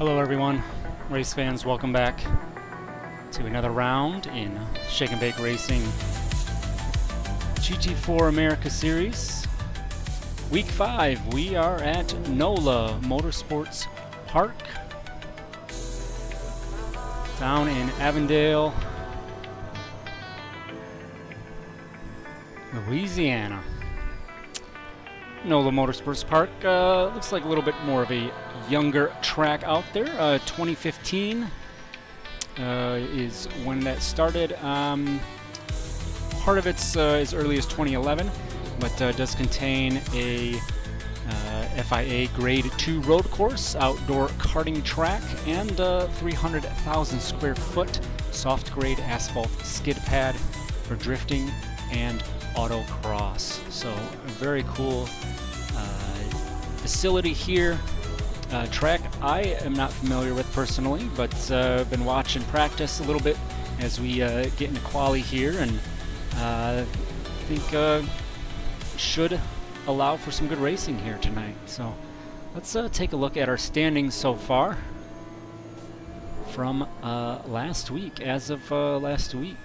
Hello everyone, race fans, welcome back to another round in Shake and Bake Racing GT4 America Series. Week 5, we are at NOLA Motorsports Park down in Avondale, Louisiana. NOLA Motorsports Park looks like a little bit more of a younger track out there. 2015 is when that started. Part of it's as early as 2011, but does contain a FIA Grade 2 road course, outdoor karting track, and 300,000 square foot soft grade asphalt skid pad for drifting and autocross. So a very cool facility here. Track I am not familiar with personally, but been watching practice a little bit as we get into quali here, and I think should allow for some good racing here tonight. So let's take a look at our standings so far from last week, as of last week.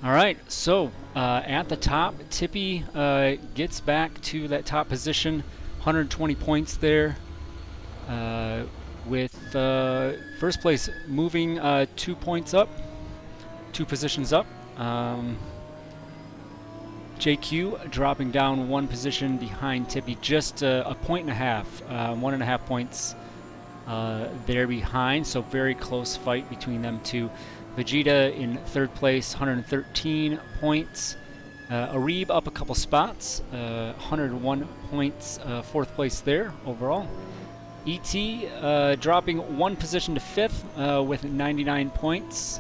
Alright, so at the top, Tippy gets back to that top position, 120 points there, with first place moving 2 points up, 2 positions up. JQ dropping down 1 position behind Tippy, just a point and a half, 1.5 points there behind, so very close fight between them two. Vegeta in 3rd place, 113 points. Arib up a couple spots, 101 points, 4th place there overall. ET dropping 1 position to 5th with 99 points.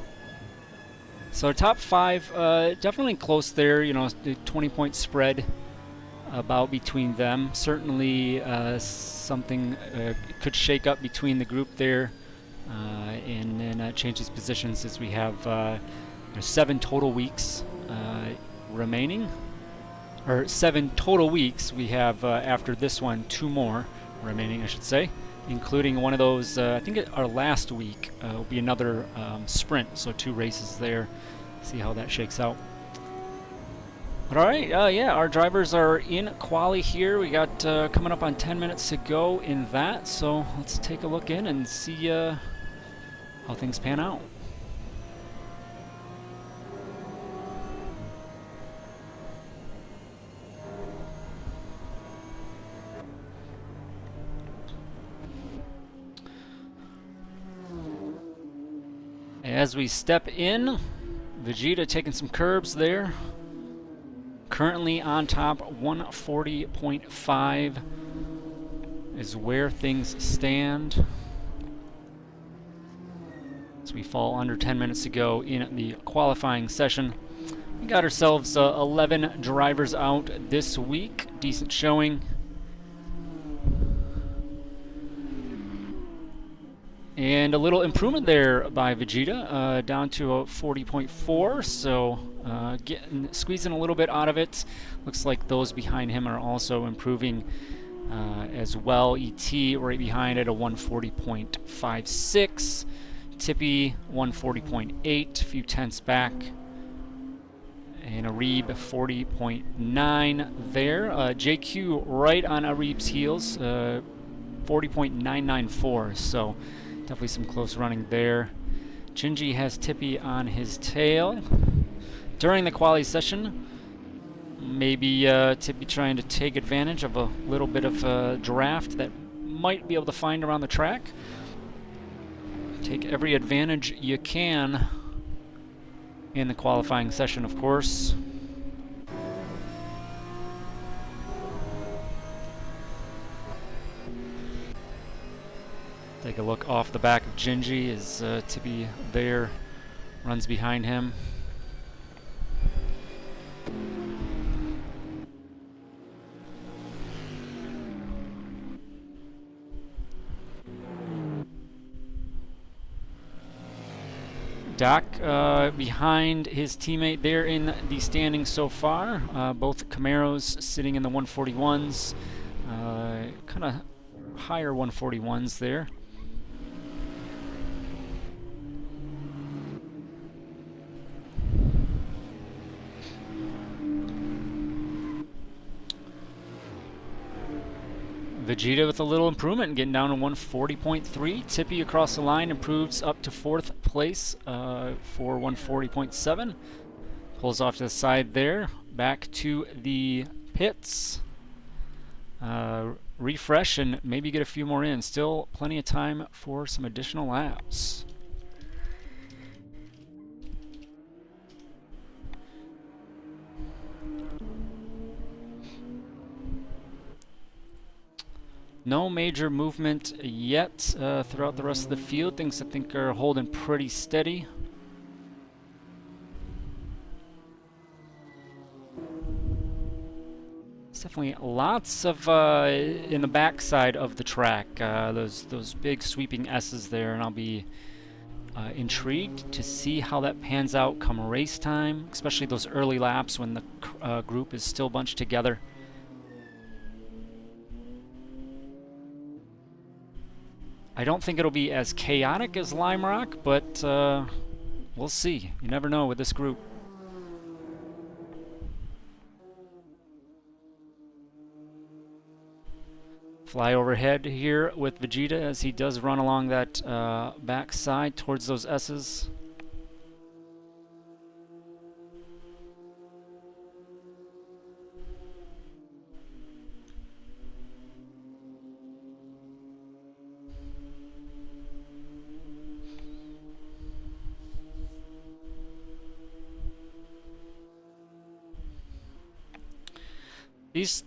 So our top 5 definitely close there, you know, the 20-point spread about between them. Certainly something could shake up between the group there. And then change these positions as we have 7 total weeks remaining, or 7 total weeks. We have after this one 2 more remaining, I should say, including one of those. I think our last week will be another sprint, so 2 races there. See how that shakes out. But all right, yeah, our drivers are in quali here. We got coming up on 10 minutes to go in that, so let's take a look in and see how things pan out. As we step in, Vegeta taking some curbs there. Currently on top, 140.5 is where things stand. As we fall under 10 minutes to go in the qualifying session. We got ourselves 11 drivers out this week. Decent showing. And a little improvement there by Vegeta, down to a 40.4, so squeezing a little bit out of it. Looks like those behind him are also improving as well. ET right behind at a 140.56. Tippy 140.8, a few tenths back. And Arib 40.9 there. JQ right on Arib's heels, 40.994, so definitely some close running there. Gingy has Tippy on his tail. During the quali session, maybe Tippy trying to take advantage of a little bit of a draft that might be able to find around the track. Take every advantage you can in the qualifying session, of course. Take a look off the back of Gingy as Tippy there runs behind him. Doc behind his teammate there in the standings so far. Both Camaros sitting in the 141s. Kind of higher 141s there. Vegeta with a little improvement, getting down to 140.3. Tippy across the line improves up to 4th place for 140.7. Pulls off to the side there. Back to the pits. Refresh and maybe get a few more in. Still plenty of time for some additional laps. No major movement yet throughout the rest of the field. Things I think are holding pretty steady. It's definitely lots of in the backside of the track. Those big sweeping S's there, and I'll be intrigued to see how that pans out come race time, especially those early laps when the group is still bunched together. I don't think it'll be as chaotic as Lime Rock, but we'll see. You never know with this group. Fly overhead here with Vegeta as he does run along that back side towards those S's.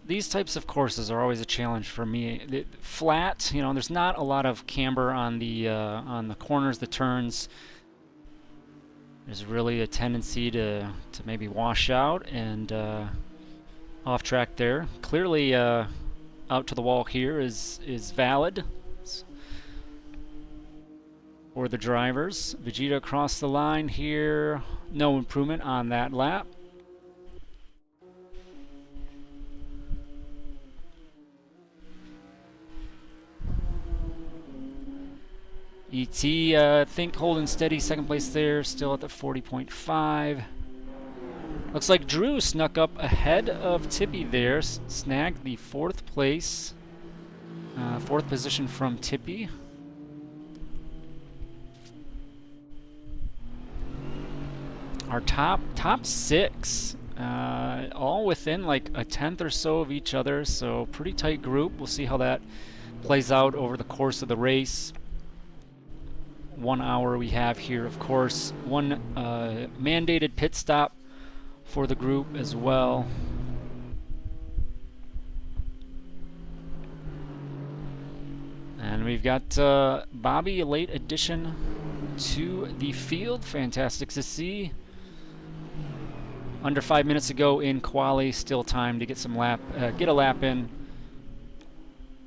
These types of courses are always a challenge for me. Flat, you know, there's not a lot of camber on the corners, the turns. There's really a tendency to maybe wash out and off track there. Clearly, out to the wall here is valid for the drivers. Vegeta across the line here. No improvement on that lap. ET, I think holding steady, second place there, still at the 40.5. Looks like Drew snuck up ahead of Tippy there, snagged the 4th place, 4th position from Tippy. Our top 6, all within like a 10th or so of each other, so pretty tight group. We'll see how that plays out over the course of the race. 1 hour we have here, of course. One mandated pit stop for the group as well. And we've got Bobby, a late addition to the field. Fantastic to see. Under 5 minutes ago in quali, still time to get some get a lap in.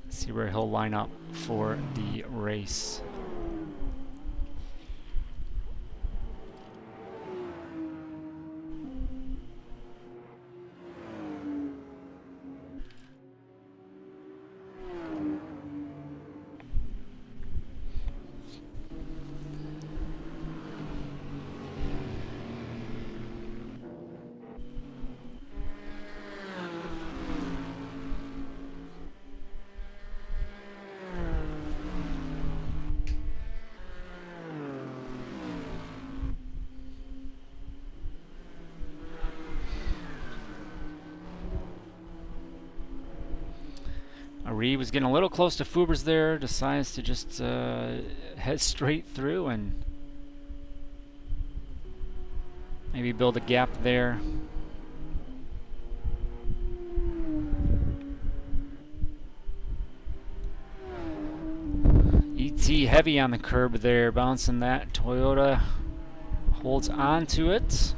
See where he'll line up for the race. Reed was getting a little close to Fubers there, decides to just head straight through and maybe build a gap there. ET heavy on the curb there, bouncing that. Toyota holds on to it.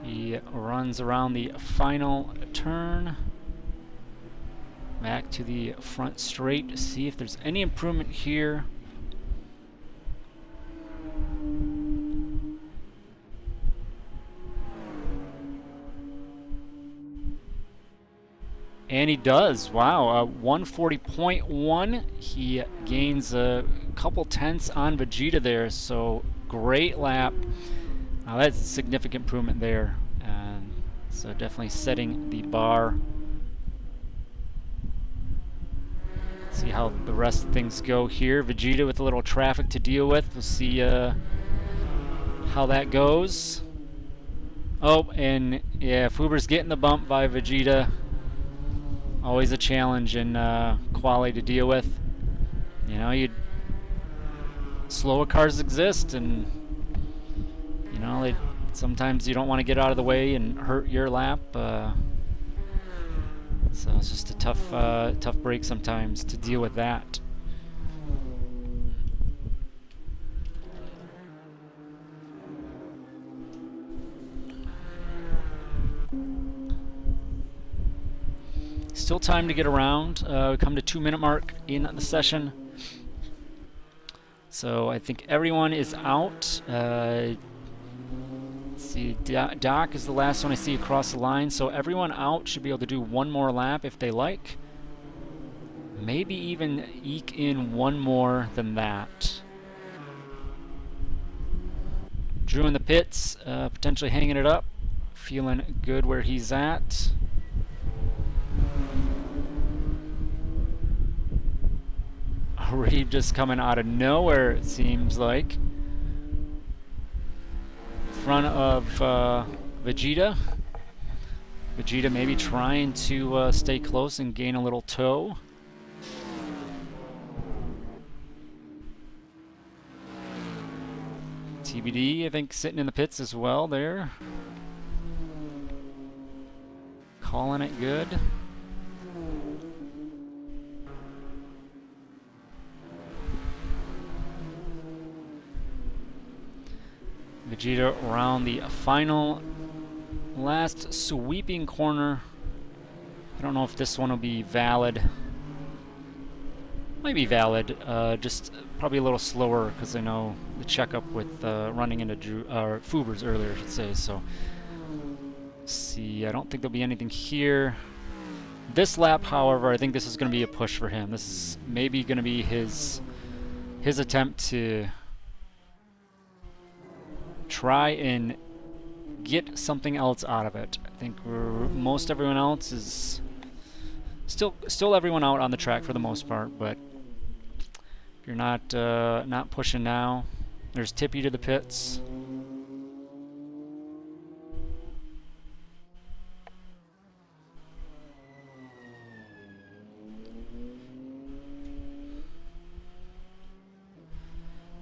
He runs around the final turn. Back to the front straight to see if there's any improvement here. And he does. Wow, 140.1. He gains a couple tenths on Vegeta there, so great lap. That's a significant improvement there. And so definitely setting the bar. See how the rest of things go here. Vegeta with a little traffic to deal with. We'll see how that goes. Oh, and yeah, Fuber's getting the bump by Vegeta. Always a challenge in quality to deal with. You know, slower cars exist, and you know, sometimes you don't want to get out of the way and hurt your lap. So it's just a tough break sometimes to deal with that. Still time to get around. We come to 2-minute mark in the session. So I think everyone is out. Let's see, Doc is the last one I see across the line. So everyone out should be able to do one more lap if they like. Maybe even eke in one more than that. Drew in the pits, potentially hanging it up. Feeling good where he's at. Reeve just coming out of nowhere, it seems like. Front of Vegeta. Vegeta maybe trying to stay close and gain a little toe. TBD, I think, sitting in the pits as well there. Calling it good. Vegeta around the final last sweeping corner. I don't know if this one will be valid. Might be valid, just probably a little slower because I know the checkup with running into Fuber's earlier, I should say. So, let's see, I don't think there'll be anything here. This lap, however, I think this is going to be a push for him. This is maybe going to be his attempt to try and get something else out of it. I think most everyone else is still everyone out on the track for the most part, but if you're not pushing now, there's Tippy to the pits.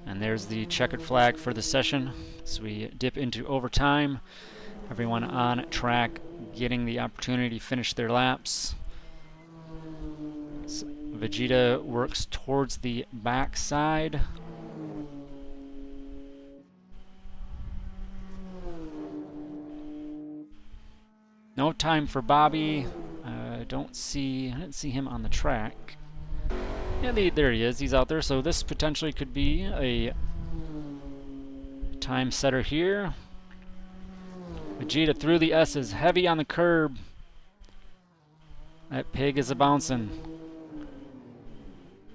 And there's the checkered flag for the session. So we dip into overtime. Everyone on track getting the opportunity to finish their laps. So Vegeta works towards the back side. No time for Bobby. I didn't see him on the track. Yeah, there he is. He's out there. So this potentially could be a time setter here. Vegeta through the S's, heavy on the curb. That pig is a bouncing.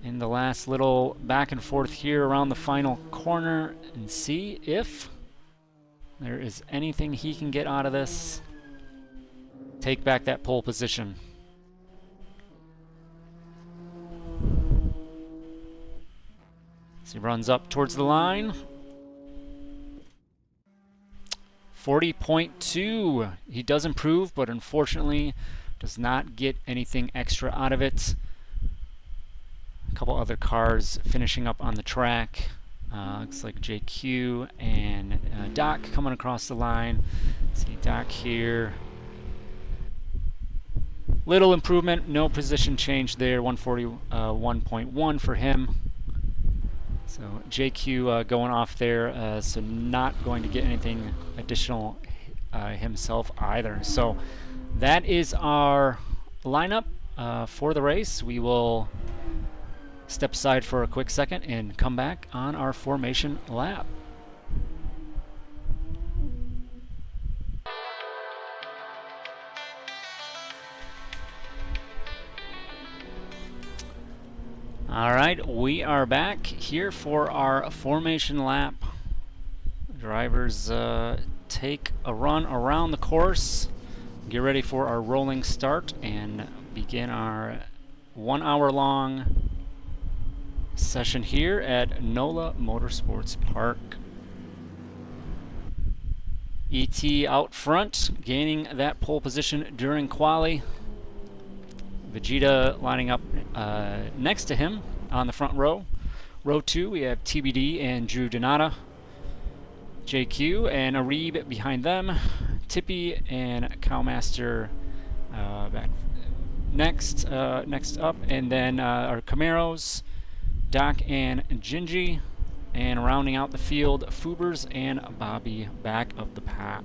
In the last little back and forth here around the final corner, and see if there is anything he can get out of this. Take back that pole position. So he runs up towards the line. 40.2. He does improve, but unfortunately does not get anything extra out of it. A couple other cars finishing up on the track. Looks like JQ and Doc coming across the line. See Doc here. Little improvement, no position change there. 141.1 for him. So JQ going off there, so not going to get anything additional himself either. So that is our lineup for the race. We will step aside for a quick second and come back on our formation lap. Alright, we are back here for our formation lap. Drivers take a run around the course, get ready for our rolling start, and begin our 1 hour long session here at NOLA Motorsports Park. ET out front, gaining that pole position during quali. Vegeta lining up next to him on the front row. Row 2, we have TBD and Drew Donata. JQ and Arib behind them. Tippy and Cowmaster back next up. And then our Camaros, Doc and Gingy. And rounding out the field, Fubers and Bobby back of the pack.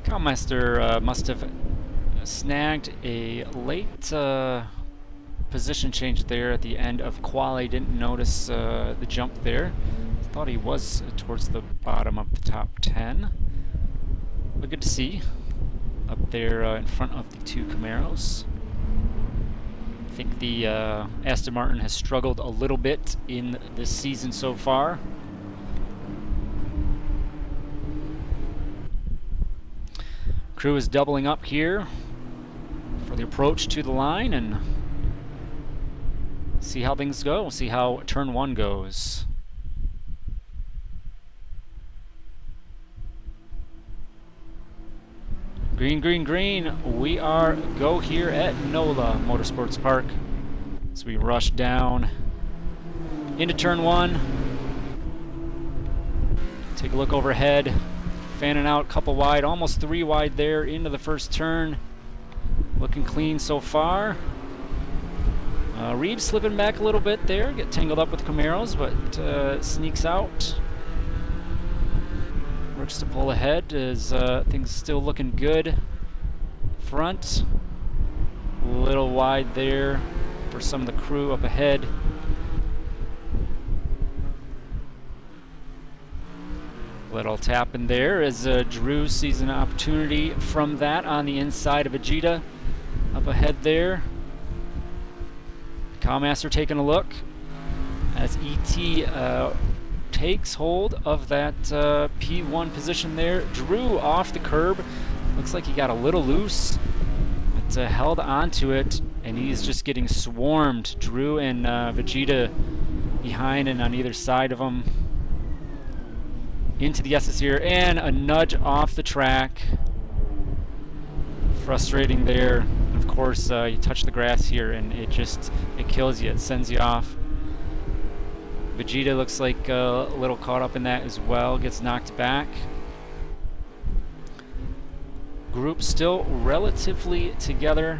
Cowmaster must have snagged a late position change there at the end of quali. Didn't notice the jump there. Thought he was towards the bottom of the top 10. But good to see up there in front of the two Camaros. I think the Aston Martin has struggled a little bit in this season so far. Crew is doubling up here for the approach to the line and see how things go. We'll see how turn 1 goes. Green, green, green. We are go here at NOLA Motorsports Park. So we rush down into turn 1. Take a look overhead. Fanning out, couple wide, almost 3 wide there into the first turn. Looking clean so far. Reeves slipping back a little bit there, get tangled up with Camaros, but sneaks out. Works to pull ahead as things still looking good. Front, a little wide there for some of the crew up ahead. Little tap in there as Drew sees an opportunity from that on the inside of Vegeta. Up ahead there. Cowmaster taking a look as ET takes hold of that P1 position there. Drew off the curb. Looks like he got a little loose, but held onto it, and he's just getting swarmed. Drew and Vegeta behind and on either side of him. Into the S's here, and a nudge off the track. Frustrating there. Of course, you touch the grass here and it kills you, it sends you off. Vegeta looks like a little caught up in that as well, gets knocked back. Group still relatively together.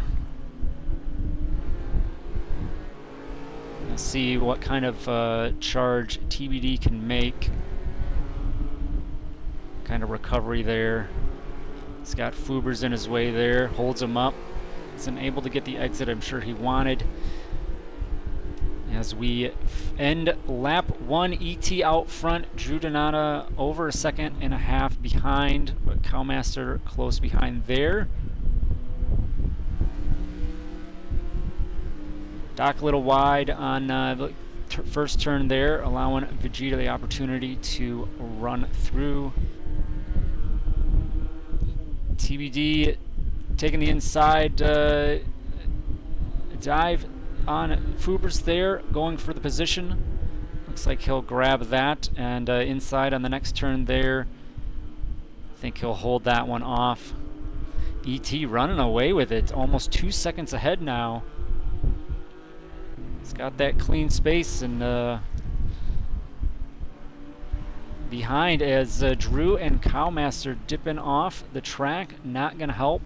Let's see what kind of charge TBD can make. Kind of recovery there. He's got Fubers in his way there, holds him up. Isn't able to get the exit I'm sure he wanted. As we end lap 1, ET out front, Drew Donata over a second and a half behind, but Cowmaster close behind there. Doc a little wide on the first turn there, allowing Vegeta the opportunity to run through. TBD taking the inside dive on Fubers there, going for the position. Looks like he'll grab that, and inside on the next turn there. I think he'll hold that one off. ET running away with it, almost 2 seconds ahead now. He's got that clean space and behind as Drew and Cowmaster dipping off the track. Not going to help.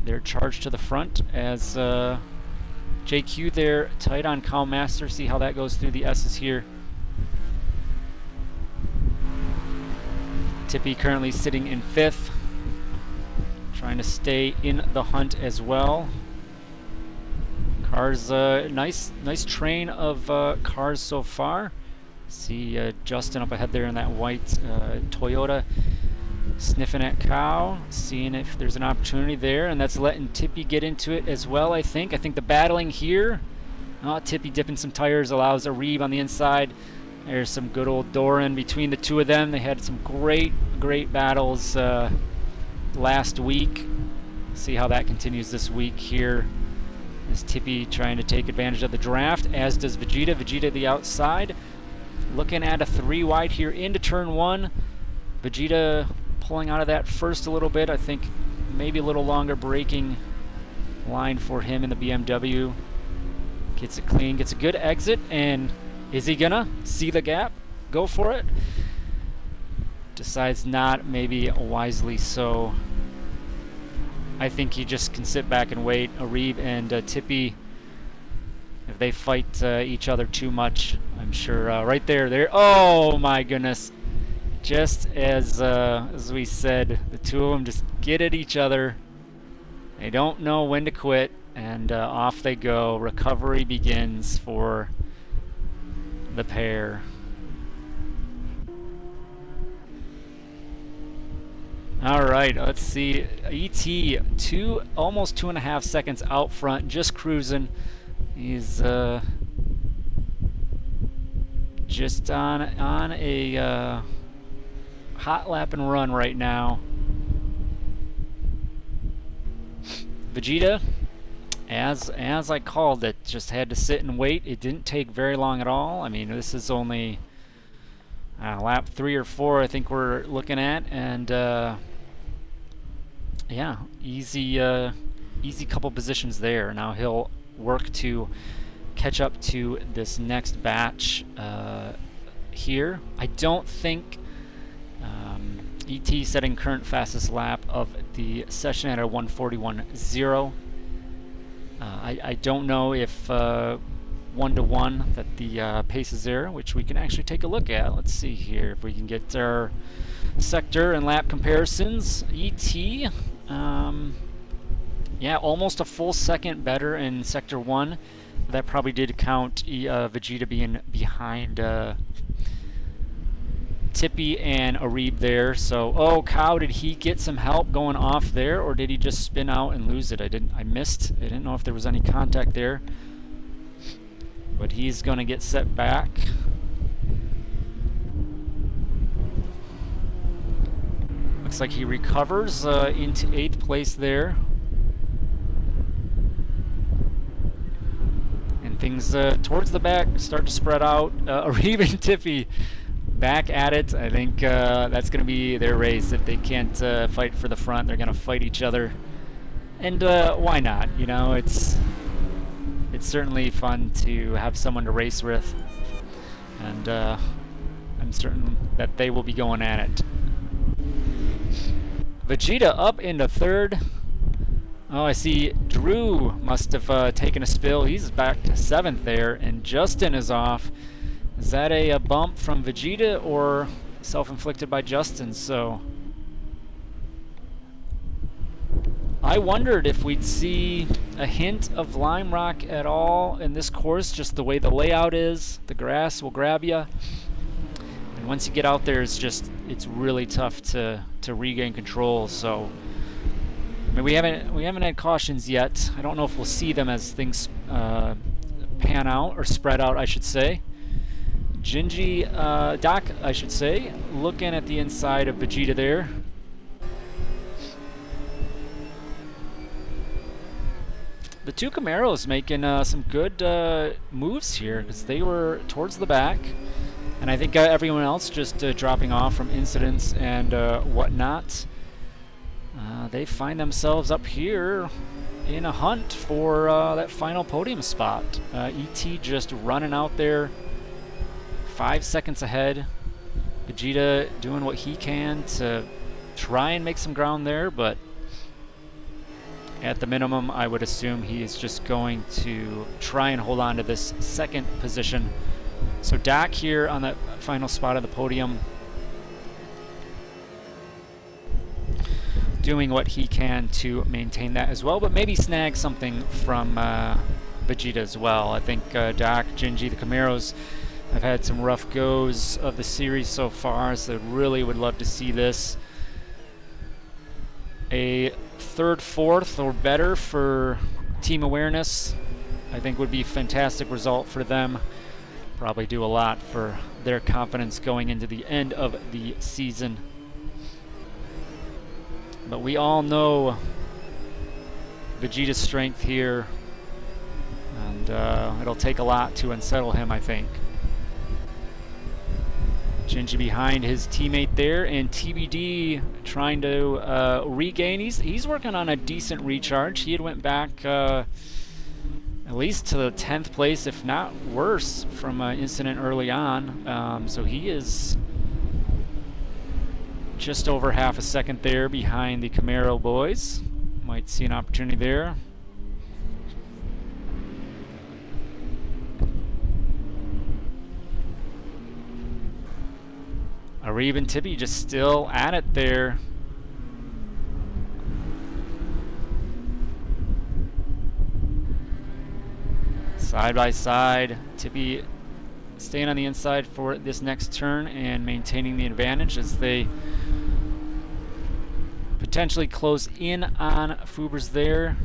They're charged to the front as JQ there tight on Cowmaster. See how that goes through the S's here. Tippy currently sitting in 5th. Trying to stay in the hunt as well. Cars, nice train of cars so far. See Justin up ahead there in that white Toyota, sniffing at Cow, seeing if there's an opportunity there, and that's letting Tippy get into it as well. I think the battling here. Tippy dipping some tires allows a Reeve on the inside. There's some good old Doran between the two of them. They had some great battles last week. See how that continues this week here. Is Tippy trying to take advantage of the draft, as does Vegeta. Vegeta the outside. Looking at a 3 wide here into turn 1. Vegeta pulling out of that first a little bit. I think maybe a little longer braking line for him in the BMW. Gets it clean, gets a good exit, and is he gonna see the gap? Go for it? Decides not, maybe wisely so. I think he just can sit back and wait. Reeve and Tippy, if they fight each other too much, I'm sure right there. Oh my goodness! Just as we said, the two of them just get at each other. They don't know when to quit, and off they go. Recovery begins for the pair. All right, let's see. ET almost 2.5 seconds out front, just cruising. He's just on a hot lap and run right now. Vegeta, as I called it, just had to sit and wait. It didn't take very long at all. I mean, this is only lap 3 or 4 I think we're looking at, and yeah, easy couple positions there. Now he'll work to catch up to this next batch here. I don't think ET setting current fastest lap of the session at a 1:41.0. I don't know if 1-to-1 that the pace is there, which we can actually take a look at. Let's see here if we can get our sector and lap comparisons. ET, yeah, almost a full second better in sector 1. That probably did count Vegeta being behind Tippy and Arib there. So, oh, Cow, did he get some help going off there, or did he just spin out and lose it? I missed. I didn't know if there was any contact there. But he's going to get set back. Looks like he recovers into 8th place there. And things towards the back start to spread out. Arib and Tippy back at it. I think that's going to be their race. If they can't fight for the front, they're going to fight each other. And why not? You know, it's certainly fun to have someone to race with. And I'm certain that they will be going at it. Vegeta up into 3rd. Oh, I see Drew must have taken a spill. He's back to 7th there. And Justin is off. Is that a bump from Vegeta or self-inflicted by Justin? So I wondered if we'd see a hint of Lime Rock at all in this course, just the way the layout is. The grass will grab you. And once you get out there, it's really tough to regain control. So I mean, we haven't had cautions yet. I don't know if we'll see them as things pan out, or spread out, I should say. Doc, I should say, looking at the inside of Vegeta there. The two Camaros making some good moves here, because they were towards the back, and I think everyone else just dropping off from incidents and whatnot. They find themselves up here in a hunt for that final podium spot. ET just running out there 5 seconds ahead. Vegeta doing what he can to try and make some ground there, but at the minimum, I would assume he is just going to try and hold on to this second position. So Dak here on that final spot of the podium, doing what he can to maintain that as well, but maybe snag something from Vegeta as well. I think Dak, Gingy, the Camaros have had some rough goes of the series so far, so really would love to see this. A third, fourth, or better for Team Awareness, I think would be a fantastic result for them. Probably do a lot for their confidence going into the end of the season. But we all know Vegeta's strength here, and it'll take a lot to unsettle him, I think. Gingy behind his teammate there, and TBD trying to regain. He's working on a decent recharge. He had went back at least to the 10th place, if not worse, from an incident early on. So he is just over half a second there behind the Camaro boys. Might see an opportunity there. Arib and Tippy just still at it there. Side by side, Tippy staying on the inside for this next turn and maintaining the advantage as they potentially close in on Fubers there.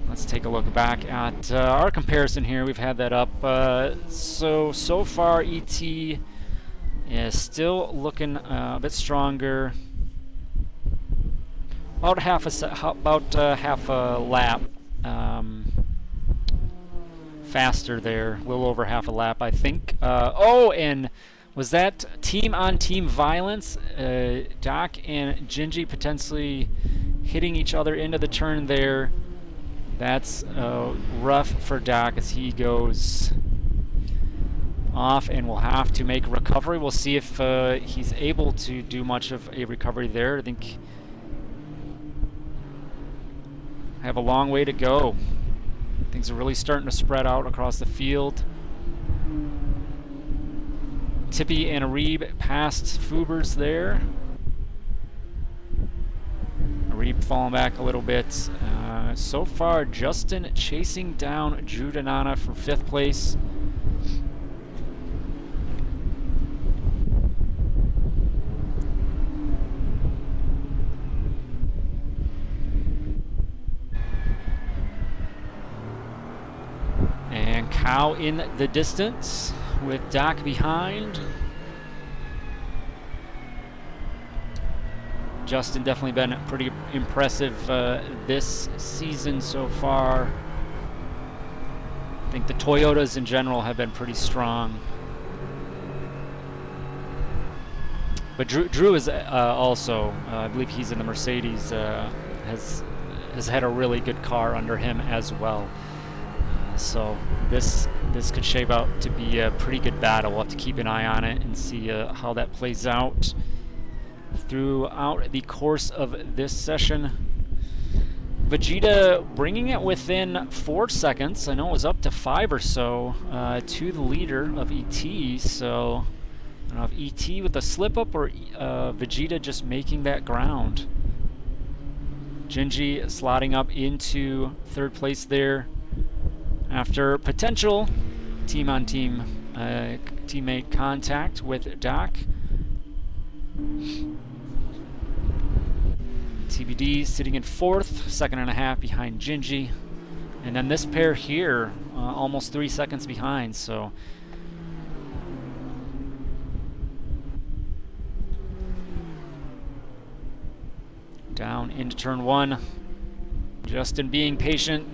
Let's take a look back at our comparison here. We've had that up. So far, ET is still looking a bit stronger. About half a lap faster there. A little over half a lap, I think. Oh, and was that team-on-team violence? Doc and Gingy potentially hitting each other into the turn there. That's rough for Doc as he goes off and will have to make a recovery. We'll see if he's able to do much of a recovery there. I think I have a long way to go. Things are really starting to spread out across the field. Tippy and Arib past Fubers there. Arib falling back a little bit. So far, Justin chasing down Drew Donana for 5th place. And Cow in the distance with Doc behind. Justin definitely been pretty impressive this season so far. I think the Toyotas in general have been pretty strong. But Drew is also, I believe he's in the Mercedes, has had a really good car under him as well. So this could shape out to be a pretty good battle. We'll have to keep an eye on it and see how that plays out throughout the course of this session. Vegeta bringing it within 4 seconds. I know it was up to 5 or so to the leader of ET. So I don't know if ET with a slip up or Vegeta just making that ground. Gingy slotting up into 3rd place there after potential team-on-team teammate contact with Doc. TBD sitting in 4th, 2.5 behind Gingy. And then this pair here, almost 3 seconds behind, so. Down into turn 1. Justin being patient.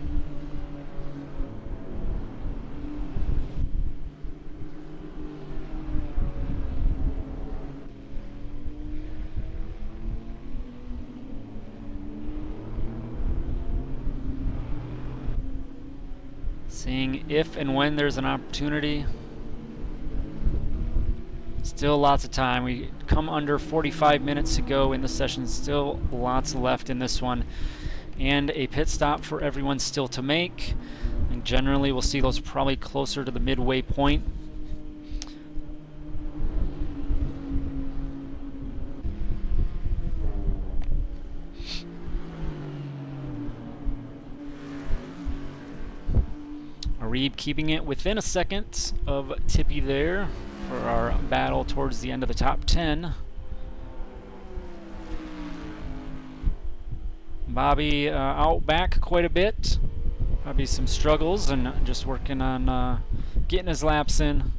Seeing if and when there's an opportunity. It's Still lots of time. We come under 45 minutes to go in the session. Still lots left in this one. And a pit stop for everyone still to make. And generally we'll see those probably closer to the midway point. Reeb keeping it within a second of Tippy there for our battle towards the end of the top 10. Bobby out back quite a bit. Probably some struggles and just working on getting his laps in.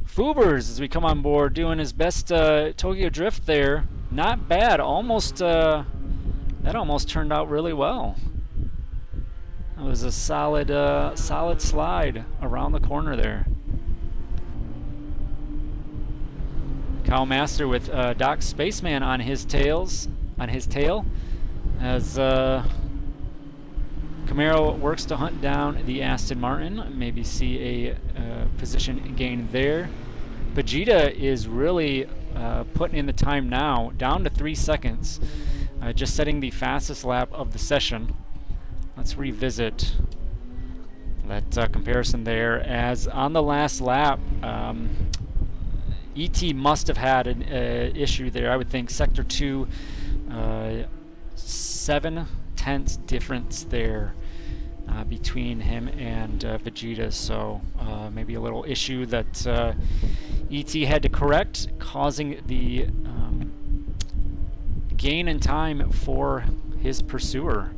Fubers, as we come on board, doing his best Tokyo Drift there. Not bad. Almost that almost turned out really well. It was a solid slide around the corner there. Cow Master with Doc Spaceman on his tail, as Camaro works to hunt down the Aston Martin. Maybe see a position gain there. Vegeta is really putting in the time now, down to 3 seconds, just setting the fastest lap of the session. Let's revisit that comparison there, as on the last lap, ET must have had an issue there. I would think Sector 2, 7/10 difference there between him and Vegeta, so maybe a little issue that ET had to correct, causing the gain in time for his pursuer.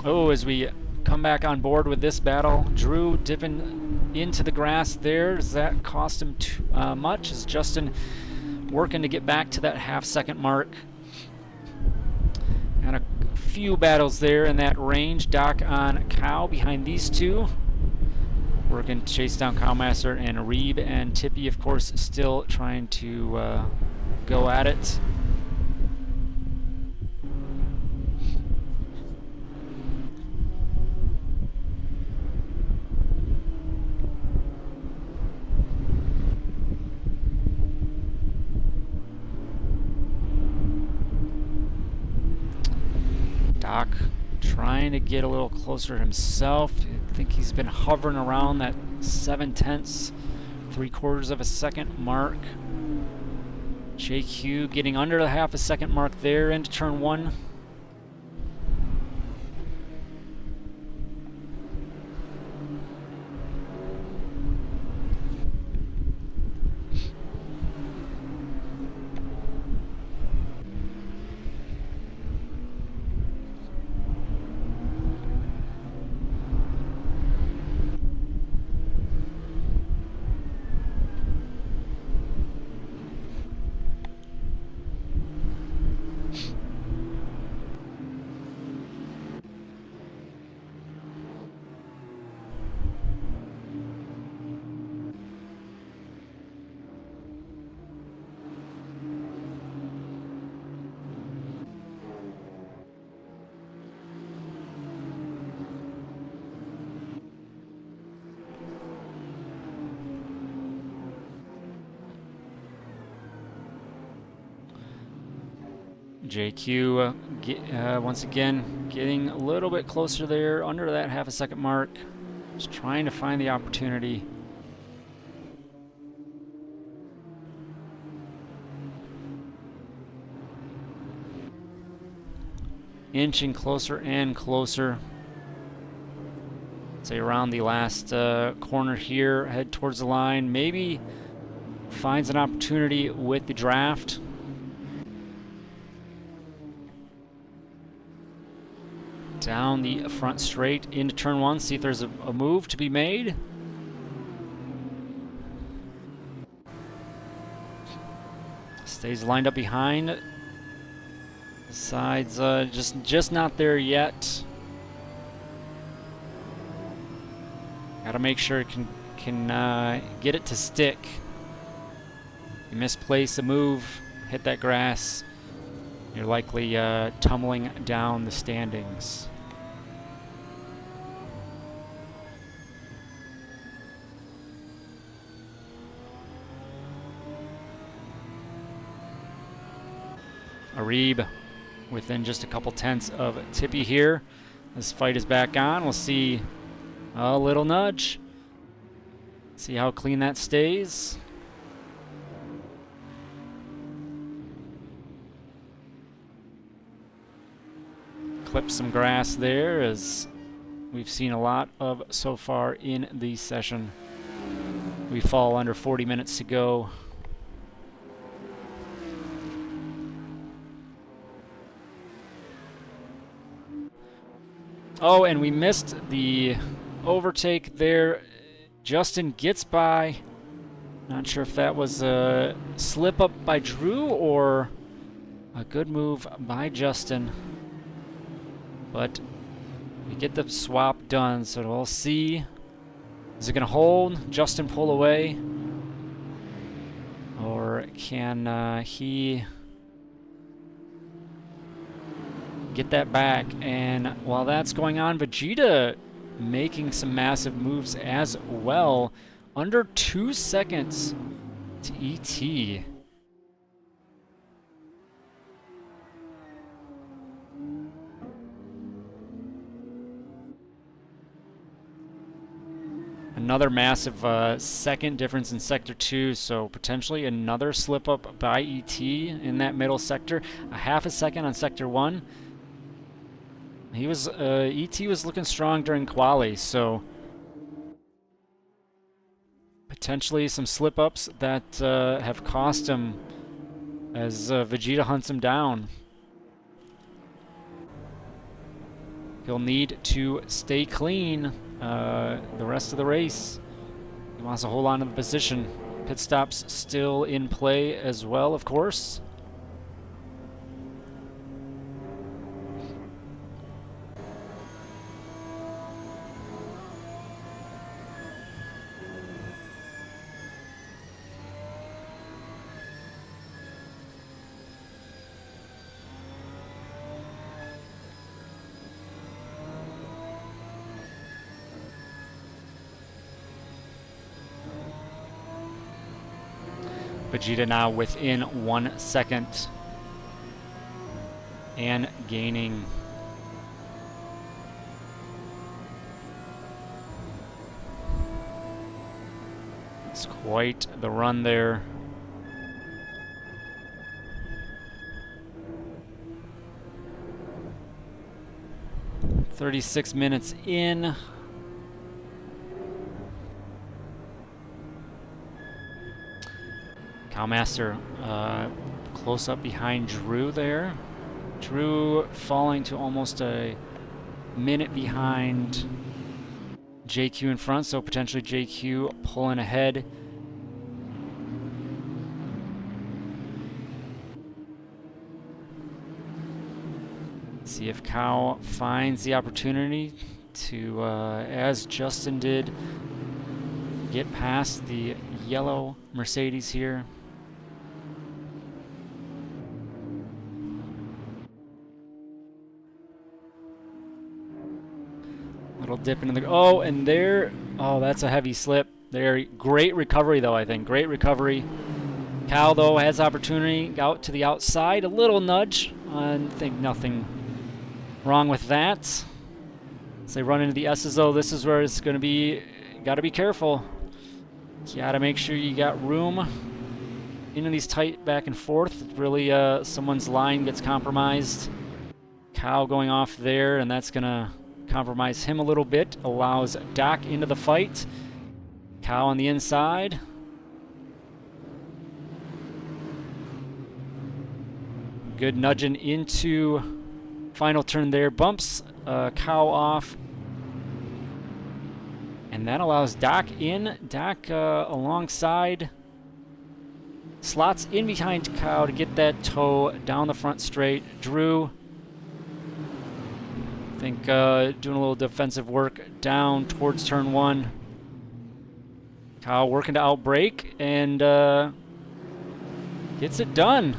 Oh, as we come back on board with this battle, Drew dipping into the grass there. Does that cost him too much? Is Justin working to get back to that half-second mark? And a few battles there in that range. Doc on Cow behind these two. Working to chase down Cowmaster, and Reeb and Tippy, of course, still trying to go at it. Doc trying to get a little closer himself. I think he's been hovering around that 7/10, 3/4 of a second mark. JQ getting under the half a second mark there into turn 1. JQ once again getting a little bit closer there, under that half a second mark. Just trying to find the opportunity. Inching closer and closer. Say around the last corner here, head towards the line. Maybe finds an opportunity with the draft. Down the front straight into turn 1. See if there's a move to be made. Stays lined up behind. Sides just not there yet. Gotta make sure it can get it to stick. You misplace a move, hit that grass, you're likely tumbling down the standings. Arib within just a couple tenths of Tippy here. This fight is back on. We'll see a little nudge. See how clean that stays. Clip some grass there, as we've seen a lot of so far in the session. We fall under 40 minutes to go. Oh, and we missed the overtake there. Justin gets by. Not sure if that was a slip up by Drew or a good move by Justin. But we get the swap done, so we'll see. Is it going to hold? Justin pull away? Or can he get that back? And while that's going on, Vegeta making some massive moves as well. Under 2 seconds to ET. Another massive second difference in Sector 2, so potentially another slip up by ET in that middle sector. A half a second on Sector 1. He was ET was looking strong during quali, so potentially some slip ups that have cost him as Vegeta hunts him down. He'll need to stay clean the rest of the race. He wants to hold on to the position. Pit stops still in play as well, of course. Vegeta now within 1 second and gaining. It's quite the run there. "36 minutes in." Cowmaster close up behind Drew there. Drew falling to almost a minute behind JQ in front, so potentially JQ pulling ahead. See if Cow finds the opportunity to, as Justin did, get past the yellow Mercedes here. Little dip into the... Oh, and there... Oh, that's a heavy slip. There, great recovery, though, I think. Great recovery. Cal, though, has opportunity out to the outside. A little nudge. I think nothing wrong with that. As they run into the S's, though, this is where it's going to be... Got to be careful. You got to make sure you got room into these tight back and forth. Really, someone's line gets compromised. Cal going off there, and that's going to compromise him a little bit. Allows Doc into the fight. Cal on the inside. Good nudging into final turn there. Bumps Cow off. And that allows Doc in. Doc alongside. Slots in behind Cow to get that toe down the front straight. Drew, I think, doing a little defensive work down towards turn 1. Cow working to outbrake and gets it done.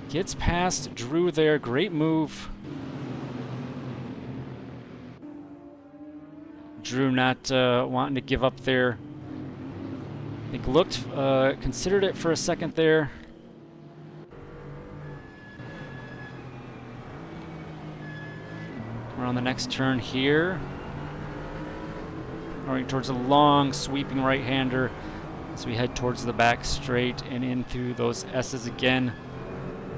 Gets past Drew there. Great move. Drew not wanting to give up there. I think looked, considered it for a second there. We're on the next turn here. Going towards a long, sweeping right-hander as we head towards the back straight and in through those S's again.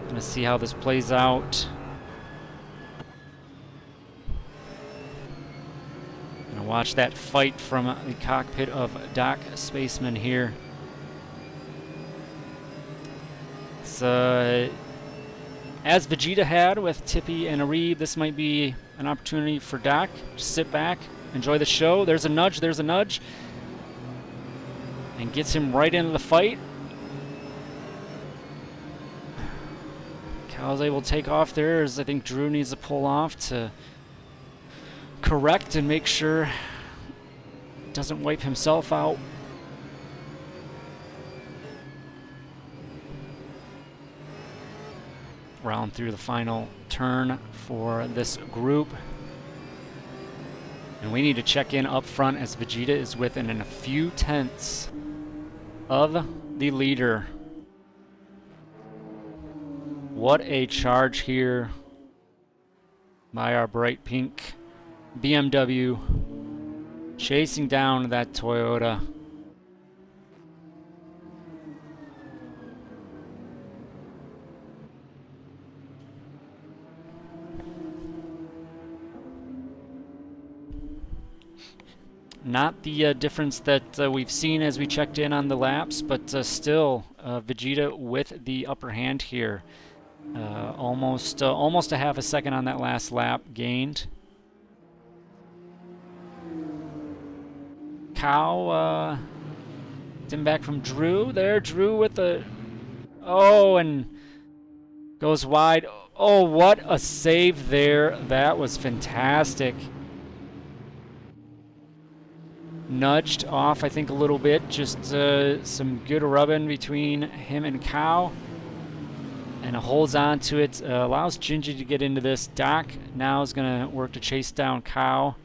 Gonna see how this plays out. Gonna watch that fight from the cockpit of Doc Spaceman here. So, as Vegeta had with Tippy and Arib, this might be an opportunity for Doc. Just sit back, enjoy the show. There's a nudge, and gets him right into the fight. Cal's able to take off there, as I think Drew needs to pull off to correct and make sure he doesn't wipe himself out. Round through the final turn for this group. And we need to check in up front as Vegeta is within a few tenths of the leader. What a charge here by our bright pink BMW, chasing down that Toyota. Not the difference that we've seen as we checked in on the laps, but still Vegeta with the upper hand here. Almost a half a second on that last lap gained. Cow dim back from Drew there. Drew with the... Oh, and goes wide. Oh, what a save there. That was fantastic. Nudged off, I think, a little bit. Just some good rubbing between him and Cow. And holds on to it. Allows Gingy to get into this. Doc now is going to work to chase down Cow.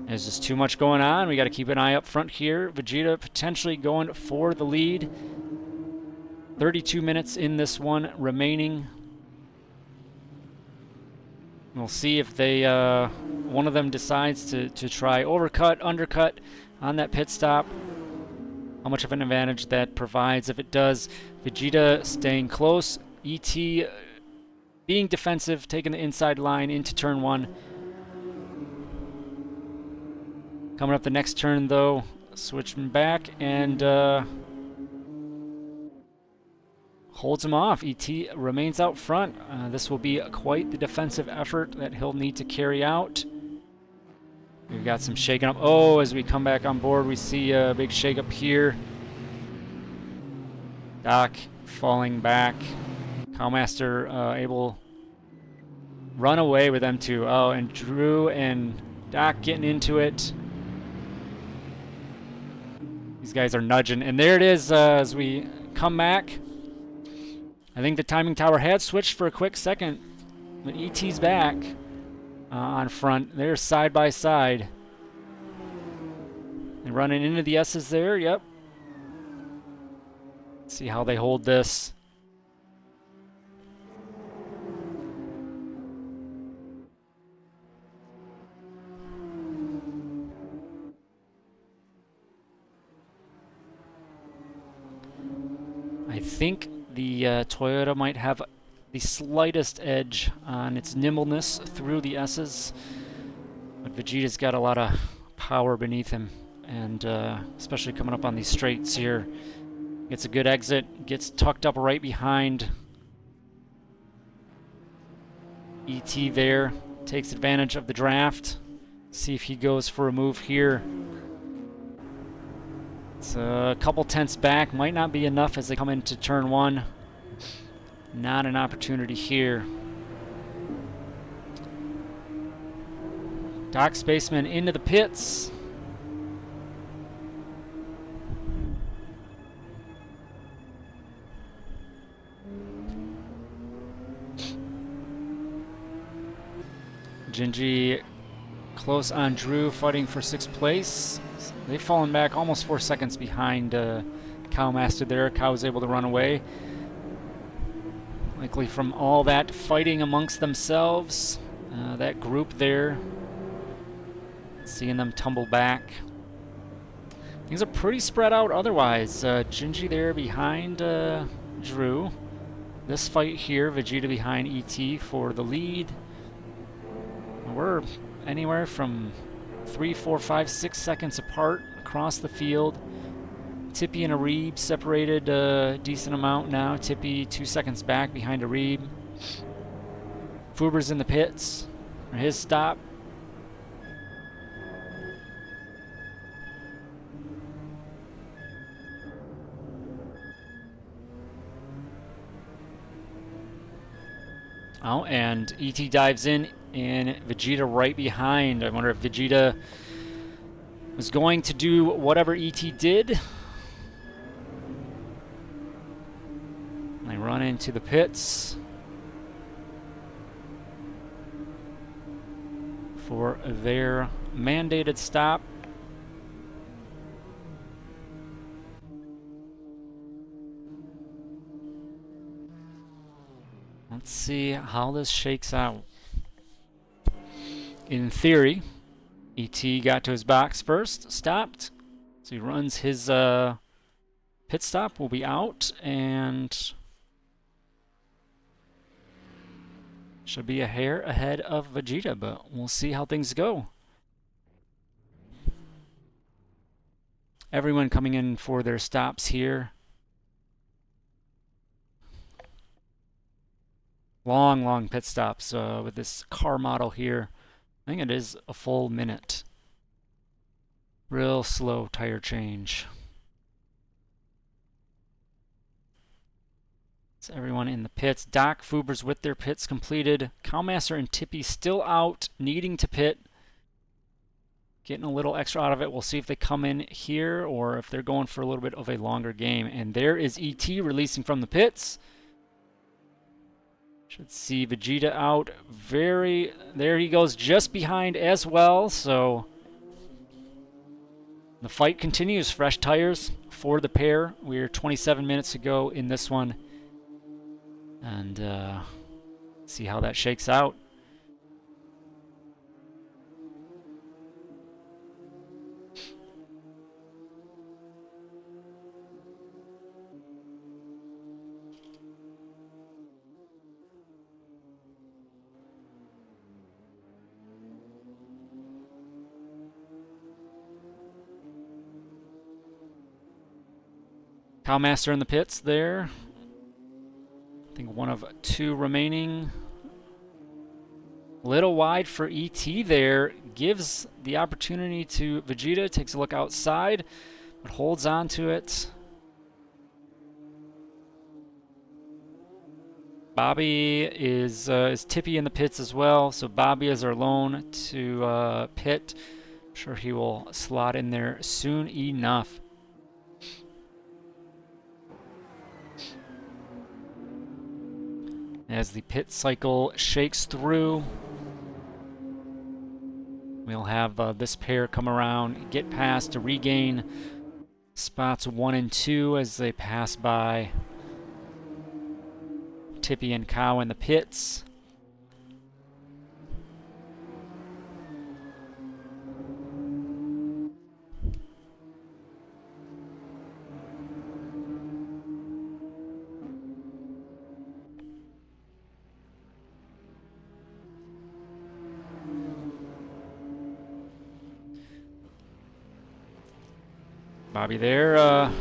There's just too much going on. We got to keep an eye up front here. Vegeta potentially going for the lead. 32 minutes in this one remaining. We'll see if they one of them decides to try overcut, undercut on that pit stop. How much of an advantage that provides. If it does, Vegeta staying close. ET being defensive, taking the inside line into turn one. Coming up the next turn, though, switching back and holds him off. ET remains out front. This will be quite the defensive effort that he'll need to carry out. We've got some shaking up. Oh, as we come back on board, we see a big shake up here. Doc falling back. Cowmaster able run away with them two. Oh, and Drew and Doc getting into it. These guys are nudging. And there it is as we come back. I think the timing tower had switched for a quick second. But ET's back on front. They're side by side. And running into the S's there. Yep. Let's see how they hold this. I think the Toyota might have the slightest edge on its nimbleness through the S's, but Vegeta's got a lot of power beneath him, and especially coming up on these straights here. Gets a good exit, gets tucked up right behind ET there, takes advantage of the draft. See if he goes for a move here. It's a couple tenths back, might not be enough as they come into turn one. Not an opportunity here. Doc Spaceman into the pits. Gingy close on Drew, fighting for 6th place. They've fallen back almost 4 seconds behind Cowmaster there. Cow was able to run away. Likely from all that fighting amongst themselves. That group there. Seeing them tumble back. Things are pretty spread out otherwise. Gingy there behind Drew. This fight here, Vegeta behind ET for the lead. We're anywhere from 3, 4, 5, 6 seconds apart across the field. Tippy and Areeb separated a decent amount now. Tippy 2 seconds back behind Areeb. Fuber's in the pits for his stop. Oh, and ET dives in and Vegeta right behind. I wonder if Vegeta was going to do whatever ET did. They run into the pits for their mandated stop. Let's see how this shakes out. In theory, ET got to his box first, stopped. So he runs his pit stop, will be out, and should be a hair ahead of Vegeta, but we'll see how things go. Everyone coming in for their stops here. Long pit stops with this car model here. I think it is a full minute. Real slow tire change. It's everyone in the pits. Doc, Fuber's with their pits completed. Cowmaster and Tippy still out, needing to pit. Getting a little extra out of it. We'll see if they come in here or if they're going for a little bit of a longer game. And there is ET releasing from the pits. Should see Vegeta out there he goes just behind as well, so the fight continues. Fresh tires for the pair. We're 27 minutes to go in this one, and see how that shakes out. Cowmaster in the pits there. I think one of 2 remaining. Little wide for ET there. Gives the opportunity to Vegeta. Takes a look outside, but holds on to it. Bobby is Tippy in the pits as well. So Bobby is our lone to pit. I'm sure he will slot in there soon enough. As the pit cycle shakes through, we'll have this pair come around, get past to regain spots 1 and 2 as they pass by Tippy and Cow in the pits. Bobby there,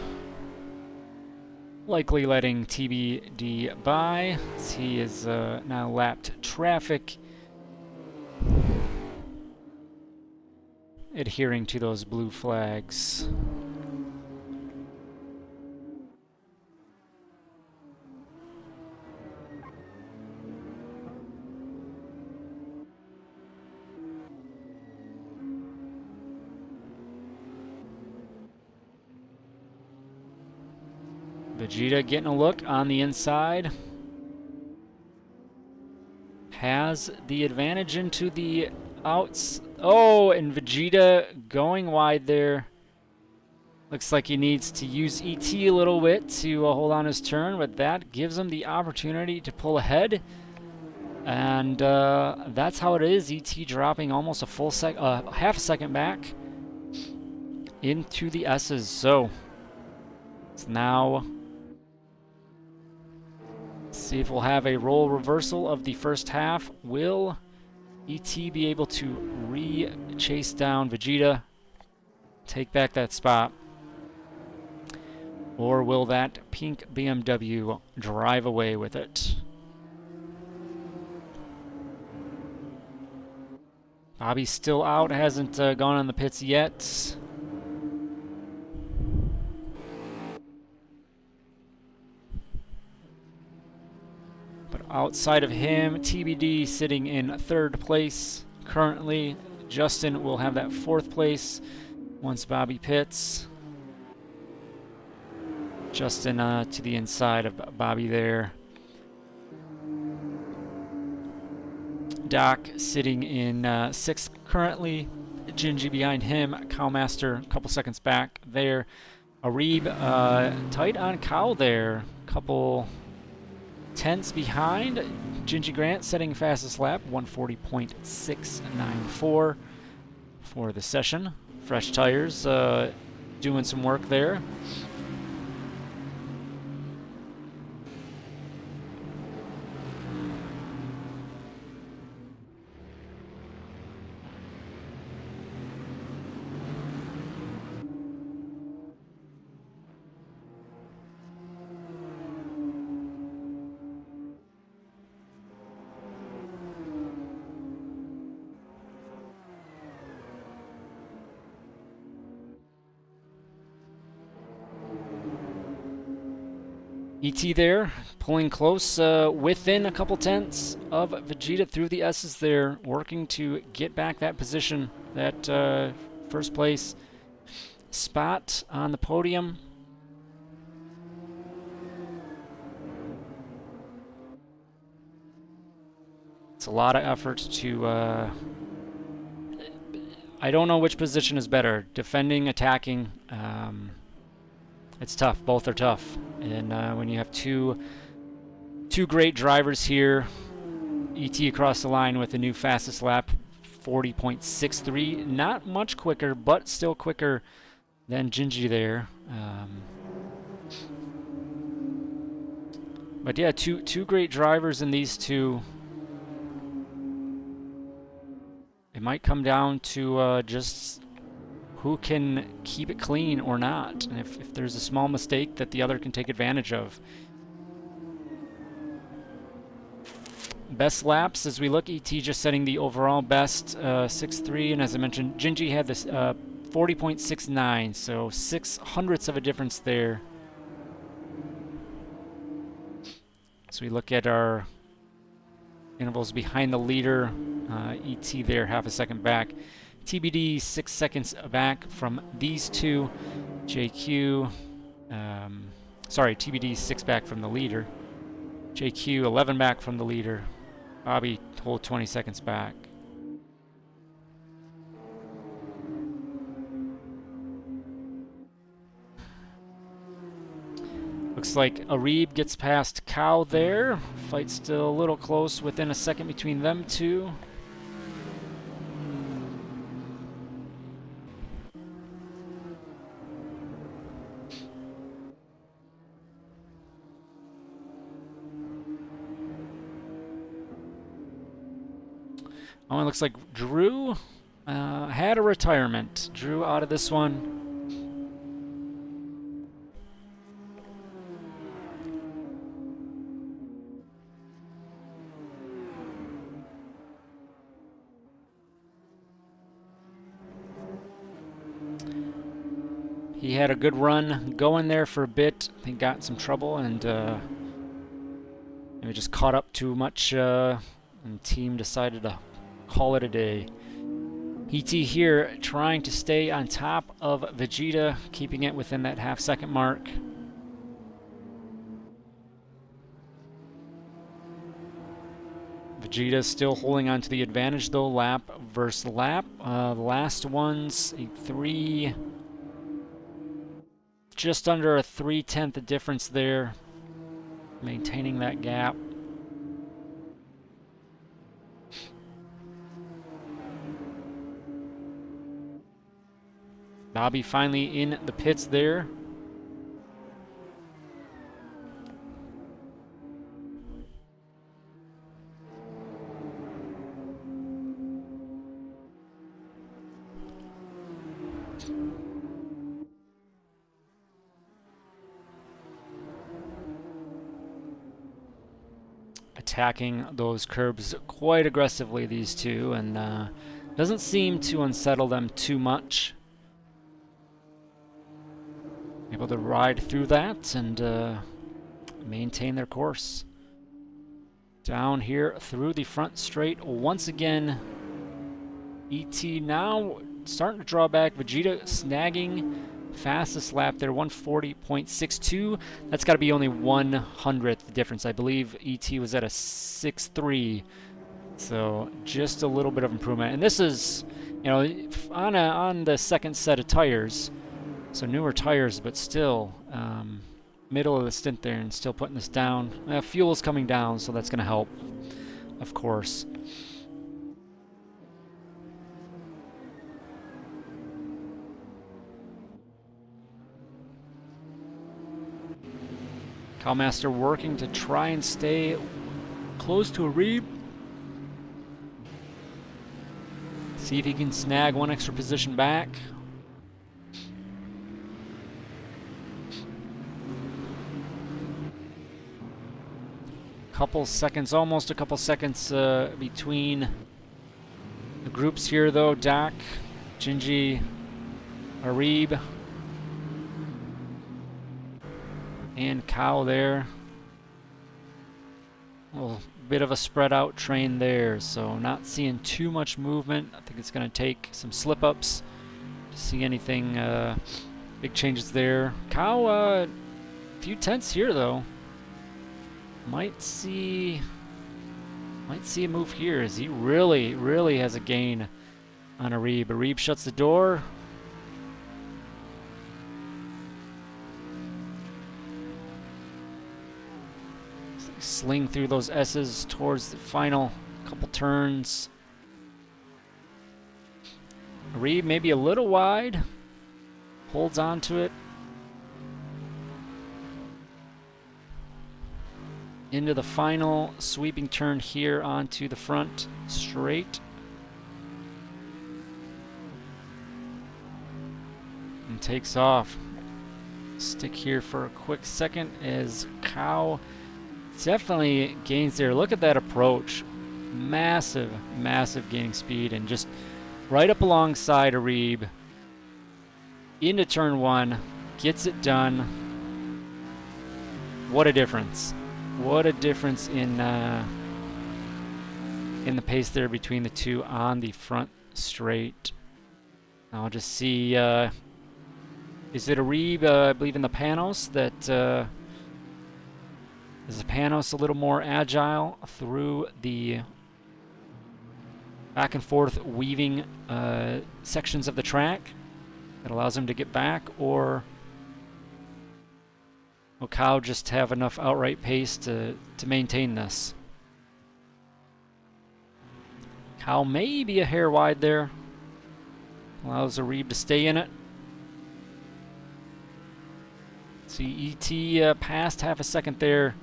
likely letting TBD by, as he is now lapped traffic, adhering to those blue flags. Vegeta getting a look on the inside. Has the advantage into the outs. Oh, and Vegeta going wide there. Looks like he needs to use ET a little bit to hold on his turn, but that gives him the opportunity to pull ahead. And that's how it is. ET dropping almost a full half a second back into the S's. So it's now, let's see if we'll have a role reversal of the first half. Will ET be able to chase down Vegeta, take back that spot? Or will that pink BMW drive away with it? Bobby's still out, hasn't gone on the pits yet. But outside of him, TBD sitting in third place currently. Justin will have that fourth place once Bobby pits. Justin to the inside of Bobby there. Doc sitting in sixth currently. Gingy behind him. Cowmaster a couple seconds back there. Arib tight on Cow there. Couple tenths behind. Gingy Grant setting fastest lap. 140.694 for the session. Fresh tires doing some work there. ET there, pulling close, within a couple tenths of Vegeta through the S's there, working to get back that position, that first place spot on the podium. It's a lot of effort to, I don't know which position is better, defending, attacking. It's tough. Both are tough. And when you have two great drivers here, ET across the line with the new fastest lap, 40.63. Not much quicker, but still quicker than Gingy there. But yeah, two great drivers in these two. It might come down to just who can keep it clean or not, and if there's a small mistake that the other can take advantage of. Best laps as we look, ET just setting the overall best, 6.3, and as I mentioned, Gingy had this 40.69, so 0.06 of a difference there. So we look at our intervals behind the leader, ET there half a second back. TBD 6 seconds back from these two. JQ, sorry, TBD 6 back from the leader. JQ 11 back from the leader. Bobby whole 20 seconds back. Looks like Arib gets past Cow there. Fight still a little close, within a second between them two. Oh, it looks like Drew had a retirement. Drew out of this one. He had a good run going there for a bit. He got in some trouble and maybe just caught up too much, and the team decided to call it a day. ET here trying to stay on top of Vegeta, keeping it within that half-second mark. Vegeta still holding on to the advantage though, lap versus lap. The last one's a just under a 3/10 difference there, maintaining that gap. Bobby finally in the pits there. Attacking those curbs quite aggressively, these two, and doesn't seem to unsettle them too much. Able to ride through that and maintain their course. Down here through the front straight once again. ET now starting to draw back. Vegeta snagging fastest lap there, 140.62. That's got to be only 1/100th difference. I believe ET was at a 6.3. So just a little bit of improvement. And this is, you know, on the second set of tires. So newer tires, but still middle of the stint there and still putting this down. Fuel's coming down, so that's going to help, of course. Cowmaster working to try and stay close to a Reeb. See if he can snag one extra position back. Couple seconds, almost a couple seconds between the groups here though. Dak, Gingy, Arib, and Cow there. A little bit of a spread out train there, so not seeing too much movement. I think it's going to take some slip ups to see anything big changes there. Cow, a few tenths here though. Might see a move here as he really has a gain on Arib. Arib shuts the door. Sling through those S's towards the final couple turns. Arib maybe a little wide. Holds on to it. Into the final sweeping turn here onto the front straight. And takes off. Stick here for a quick second as Cow definitely gains there. Look at that approach. Massive gaining speed and just right up alongside Arib. Into turn one. Gets it done. What a difference. What a difference in the pace there between the two on the front straight. I'll just see, is it Arib, I believe in the Panos, that is the Panos a little more agile through the back and forth weaving sections of the track that allows him to get back, or will Cow just have enough outright pace to maintain this? Cow may be a hair wide there. Allows Arib to stay in it. See, ET past half a second there.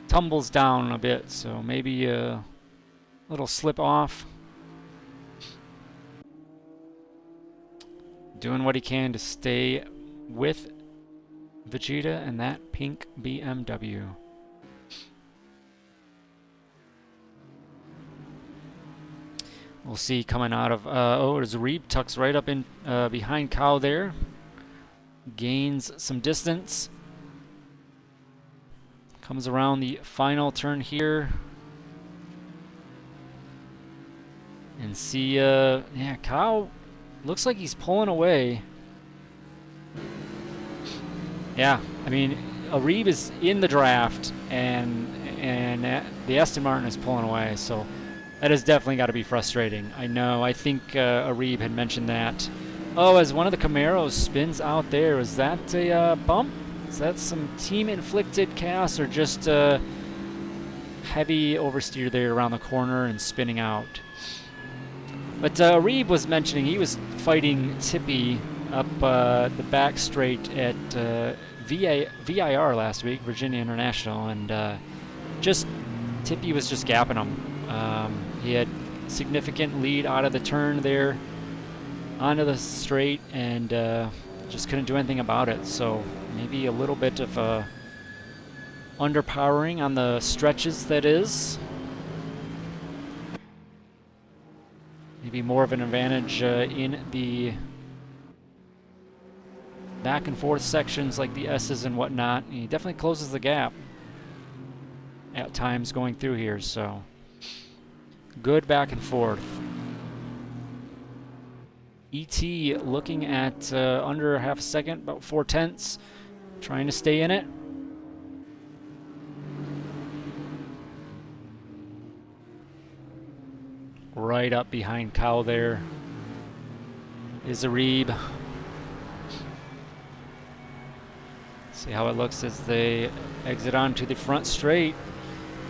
Tumbles down a bit, so maybe a little slip off. Doing what he can to stay with Vegeta and that pink BMW. We'll see coming out of as Reeb tucks right up in behind Cow there. Gains some distance. Comes around the final turn here. And see yeah, Cow looks like he's pulling away. Yeah, I mean, Arib is in the draft, and the Aston Martin is pulling away, so that has definitely got to be frustrating. I know, I think Arib had mentioned that Oh, as one of the Camaros spins out there, is that a bump? Is that some team-inflicted chaos or just heavy oversteer there around the corner and spinning out? But Reeb was mentioning he was fighting Tippy up the back straight at VIR last week, Virginia International, and just Tippy was just gapping him. He had significant lead out of the turn there onto the straight and just couldn't do anything about it. So maybe a little bit of underpowering on the stretches, that is. Maybe more of an advantage in the back and forth sections like the S's and whatnot. He definitely closes the gap at times going through here, so good back and forth. ET looking at under half a second, about 4/10, trying to stay in it. Right up behind Kyle there is Arib. See how it looks as they exit onto the front straight.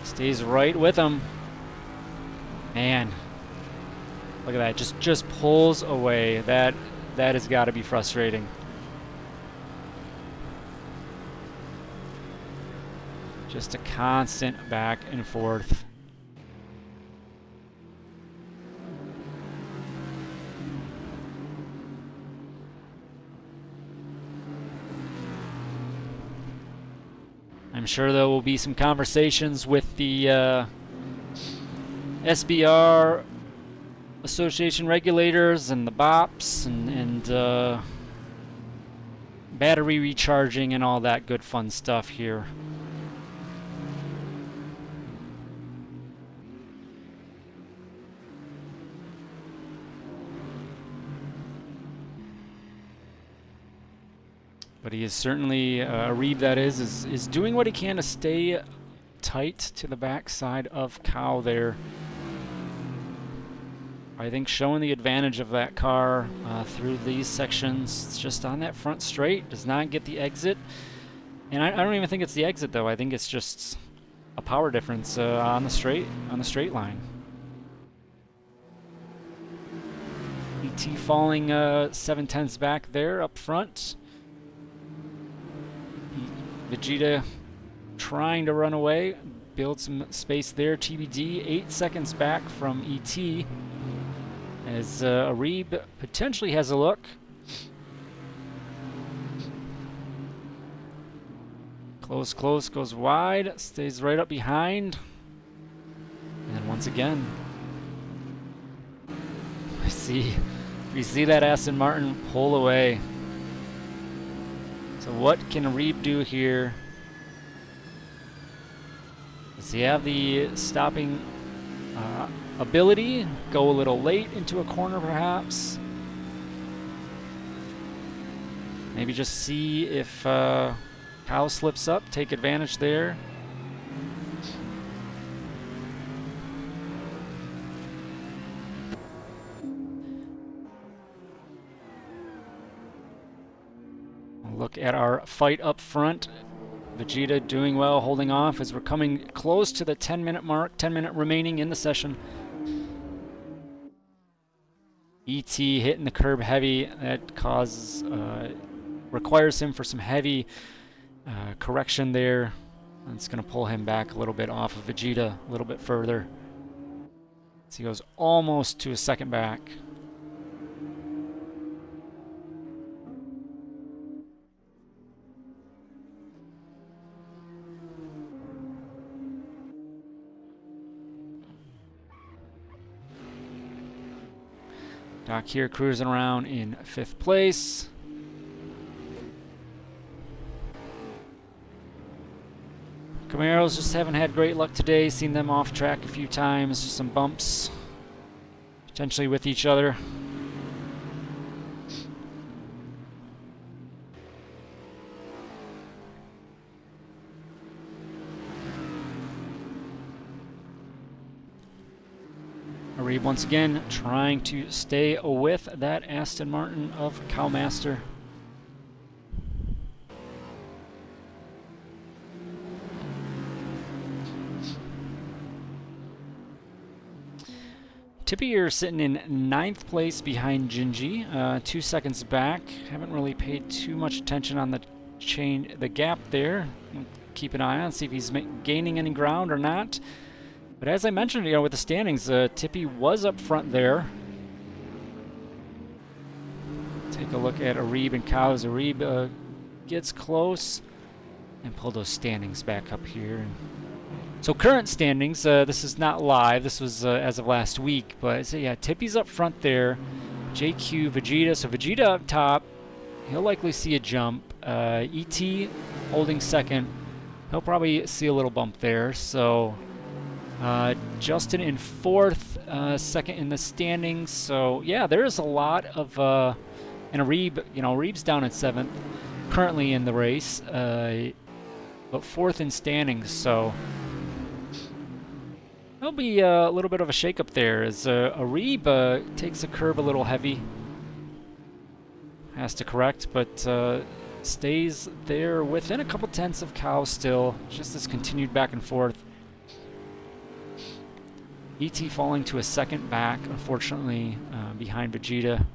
Stays right with him. Man, look at that, just pulls away. That has got to be frustrating. Just a constant back and forth. I'm sure there will be some conversations with the SBR association regulators and the BOPs and battery recharging and all that good fun stuff here. But he is certainly, Arib that is doing what he can to stay tight to the backside of Cow there. I think showing the advantage of that car through these sections. It's just on that front straight, does not get the exit. And I don't even think it's the exit though. I think it's just a power difference on the straight line. ET falling 7/10 back there up front. Vegeta trying to run away, build some space there. TBD 8 seconds back from ET as Arib potentially has a look. Close, goes wide, stays right up behind. And then once again, we see that Aston Martin pull away. So what can Arib do here? Does he have the stopping ability? Go a little late into a corner perhaps? Maybe just see if Kyle slips up, take advantage there. Look at our fight up front. Vegeta doing well, holding off as we're coming close to the 10-minute mark, 10 minute remaining in the session. ET hitting the curb heavy. That causes, requires him for some heavy correction there. It's going to pull him back a little bit off of Vegeta, a little bit further. So he goes almost to a second back. Doc here cruising around in 5th place. Camaros just haven't had great luck today. Seen them off track a few times. Some bumps, potentially with each other. Reed once again trying to stay with that Aston Martin of Cowmaster. Tippy, you're sitting in 9th place behind Gingy, 2 seconds back. Haven't really paid too much attention on the gap there. We'll keep an eye on, see if he's gaining any ground or not. But as I mentioned, you know, with the standings, Tippy was up front there. Take a look at Arib and Cows. Arib gets close and pull those standings back up here. So current standings, this is not live, this was as of last week, but so yeah, Tippy's up front there, JQ, Vegeta, so Vegeta up top, he'll likely see a jump, ET holding second, he'll probably see a little bump there, so Justin in 4th, second in the standings, so yeah, there's a lot of, and Arib, you know, Arib's down in 7th, currently in the race, but 4th in standings, so there'll be a little bit of a shake-up there as Arib takes a curb a little heavy. Has to correct, but stays there within a couple tenths of Cow still. Just this continued back and forth. ET falling to a second back, unfortunately, behind Vegeta.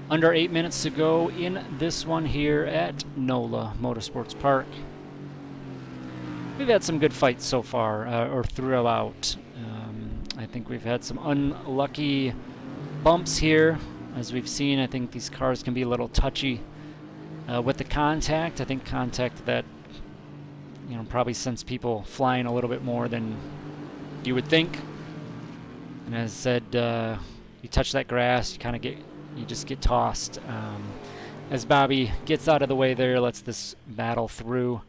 Under 8 minutes to go in this one here at NOLA Motorsports Park. We've had some good fights so far, or throughout. I think we've had some unlucky bumps here. As we've seen, I think these cars can be a little touchy with the contact. I think contact that, you know, probably sends people flying a little bit more than you would think. And as I said, you touch that grass, you kind of get... You just get tossed. As Bobby gets out of the way there, lets this battle through.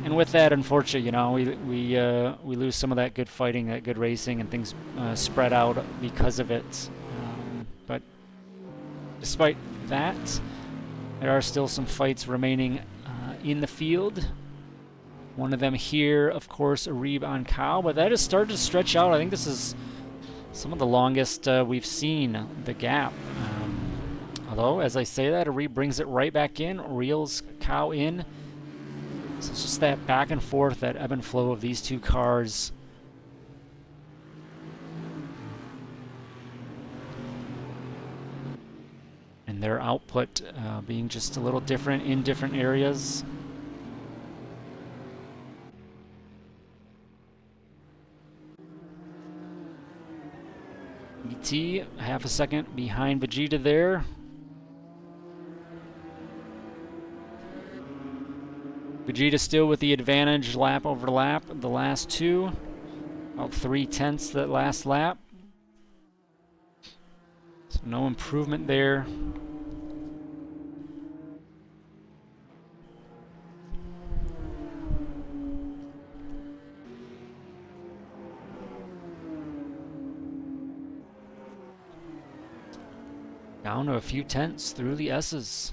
And with that, unfortunately, you know, we lose some of that good fighting, that good racing, and things spread out because of it. But despite that, there are still some fights remaining in the field. One of them here, of course, Arib on Cow, but that has started to stretch out. I think this is some of the longest we've seen the gap. Although, as I say that, Arib brings it right back in, reels Cow in. So it's just that back and forth, that ebb and flow of these two cars. And their output being just a little different in different areas. ET, half a second behind Vegeta there. Vegeta still with the advantage lap over lap, the last two. About 3/10 that last lap. So no improvement there. Down to a few tenths through the S's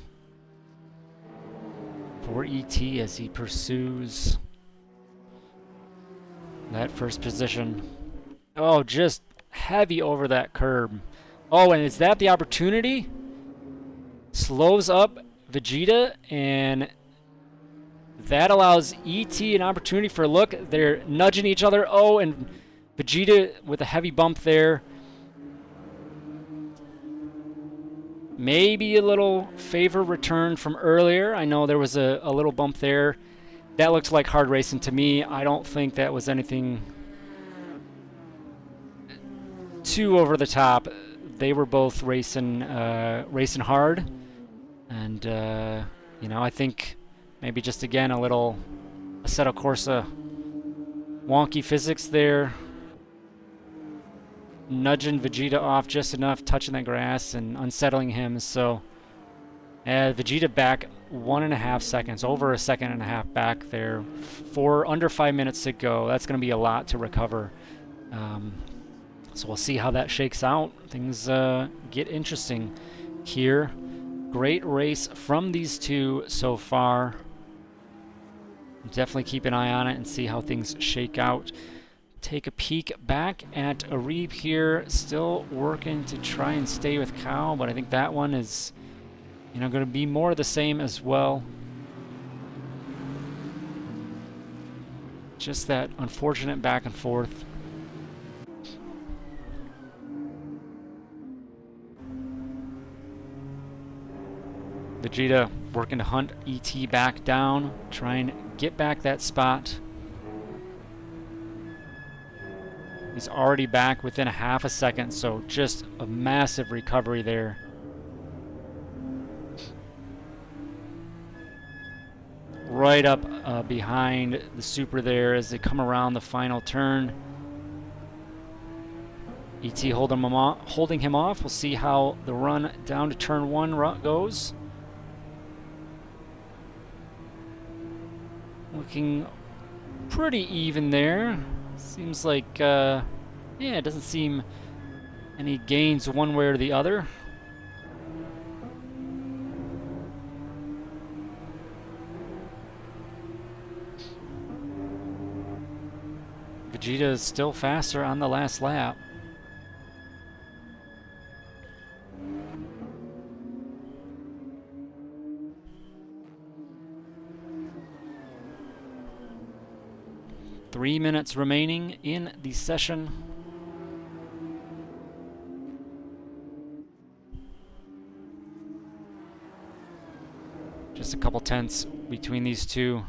for ET as he pursues that first position. Oh, just heavy over that curb. Oh, and is that the opportunity? Slows up Vegeta, and that allows ET an opportunity for a look. They're nudging each other. Oh, and Vegeta with a heavy bump there. Maybe a little favor return from earlier. I know there was a little bump there. That looks like hard racing to me. I don't think that was anything too over the top. They were both racing hard. And, you know, I think maybe just, again, a little Assetto Corsa wonky physics there. Nudging Vegeta off just enough, touching that grass and unsettling him. So Vegeta back 1.5 seconds, over a second and a half back there. For under 5 minutes to go. That's going to be a lot to recover. So we'll see how that shakes out. Things get interesting here. Great race from these two so far. Definitely keep an eye on it and see how things shake out. Take a peek back at Arib here. Still working to try and stay with Cal, but I think that one is, you know, going to be more of the same as well. Just that unfortunate back and forth. Vegeta working to hunt ET back down, try and get back that spot. He's already back within a half a second, so just a massive recovery there. Right up behind the Super there as they come around the final turn. ET holding him off. We'll see how the run down to turn 1 goes. Looking pretty even there. Seems like, yeah, it doesn't seem any gains one way or the other. Vegeta is still faster on the last lap. Three minutes remaining in the session. Just a couple tenths between these two.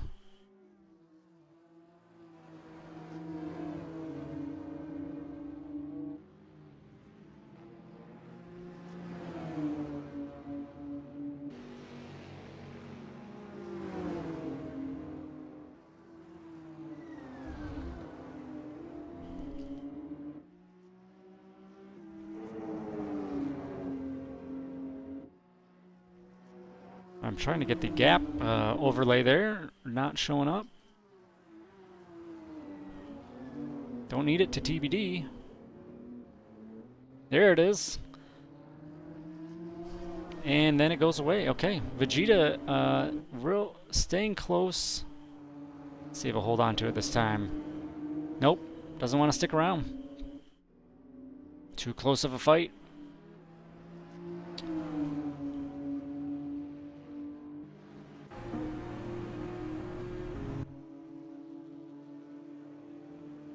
I'm trying to get the gap overlay there, not showing up. Don't need it to TBD. There it is. And then it goes away. Okay, Vegeta staying close. Let's see if I'll hold on to it this time. Nope, doesn't want to stick around. Too close of a fight.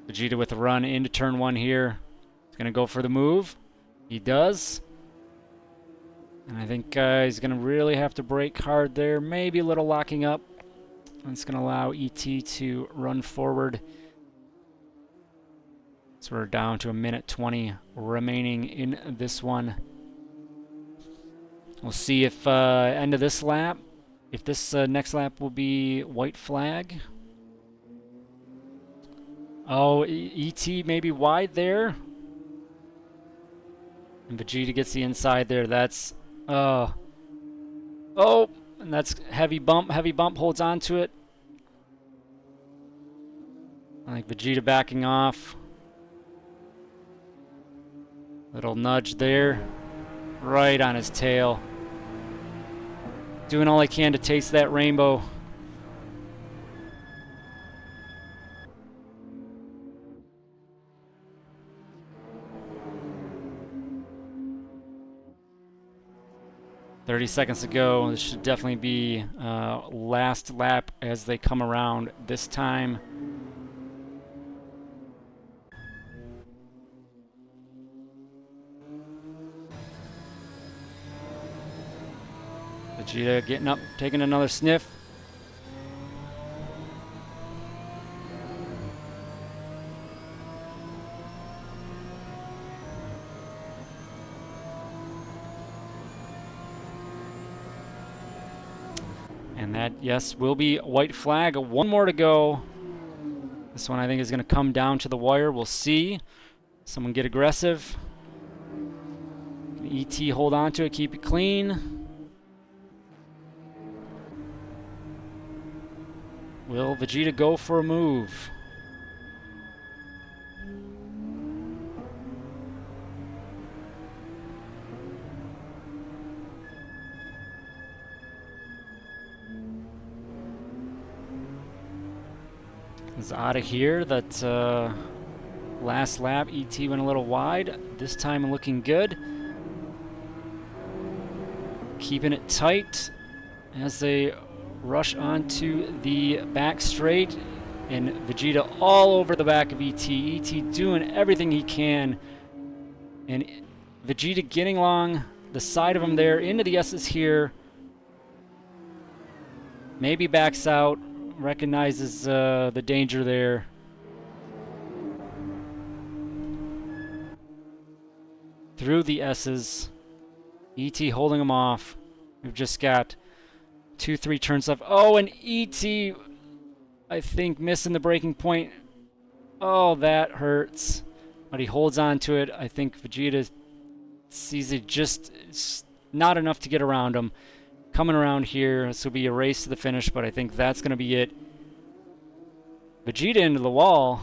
Vegeta with a run into turn 1 here. He's going to go for the move. He does. And I think he's going to really have to brake hard there. Maybe a little locking up. That's going to allow ET to run forward. So we're down to 1:20 remaining in this one. We'll see if end of this lap, if this next lap will be white flag. Oh, ET maybe wide there. And Vegeta gets the inside there. That's, oh, and that's heavy bump. Heavy bump holds on to it. I think Vegeta backing off. Little nudge there. Right on his tail. Doing all I can to taste that rainbow. .30 seconds to go. This should definitely be last lap as they come around this time. Vegeta getting up, taking another sniff. And that, yes, will be white flag. One more to go. This one I think is going to come down to the wire. We'll see. Someone get aggressive. ET hold on to it, keep it clean. Will Vegeta go for a move? Is out of here. That last lap, ET went a little wide. This time looking good. Keeping it tight as they rush onto the back straight. And Vegeta all over the back of ET. ET doing everything he can. And Vegeta getting along the side of him there into the S's here. Maybe backs out. Recognizes the danger there. Through the S's. ET holding him off. We've just got 2-3 turns left. Oh, and ET, I think, missing the breaking point. Oh, that hurts. But he holds on to it. I think Vegeta sees it just it's not enough to get around him. Coming around here, this will be a race to the finish, but I think that's going to be it. Vegeta into the wall.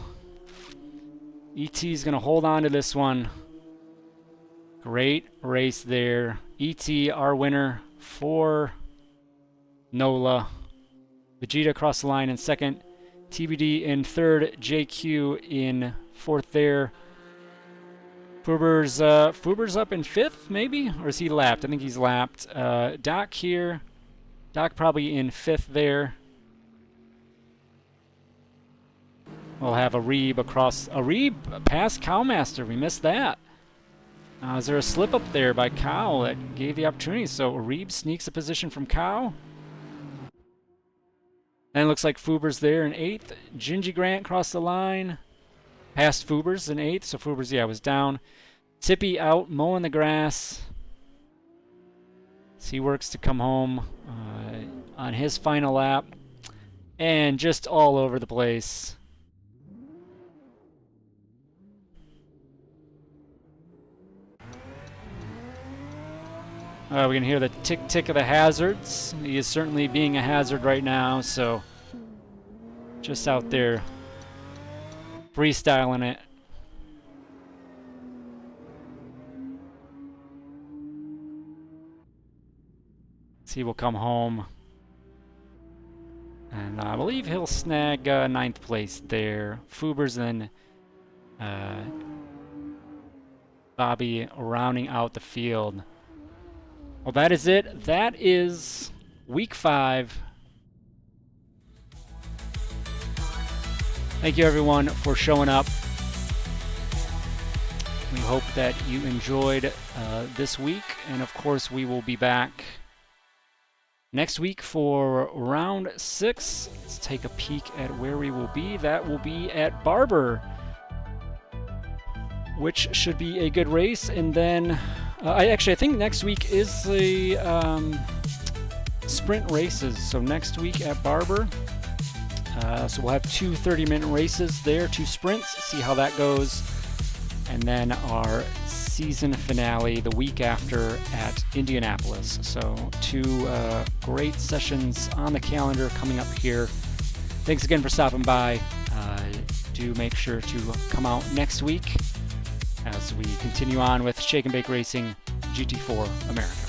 ET's going to hold on to this one. Great race there. ET, our winner for NOLA. Vegeta across the line in second. TBD in third. JQ in fourth there. Fuber's up in fifth, maybe? Or is he lapped? I think he's lapped. Doc here. Doc probably in fifth there. We'll have Areeb across. Areeb past Cowmaster. We missed that. Is there a slip up there by Cow that gave the opportunity? So Areeb sneaks a position from Cow. And it looks like Fuber's there in eighth. Gingy Grant crossed the line. Past Fuber's in eighth. So Fuber's, yeah, was down. Tippy out mowing the grass. He works to come home on his final lap. And just all over the place. We can hear the tick-tick of the hazards. He is certainly being a hazard right now, so just out there freestyling it. He will come home. And I believe he'll snag ninth place there. Fuber's then Bobby rounding out the field. Well, that is it. That is week 5. Thank you, everyone, for showing up. We hope that you enjoyed this week. And, of course, we will be back next week for round 6. Let's take a peek at where we will be. That will be at Barber, which should be a good race. And then I think next week is the sprint races. So next week at Barber, so we'll have 2 30-minute races there, 2 sprints, see how that goes. And then our season finale the week after at Indianapolis. So 2 great sessions on the calendar coming up here. Thanks again for stopping by. Do make sure to come out next week as we continue on with Shake and Bake Racing GT4 America.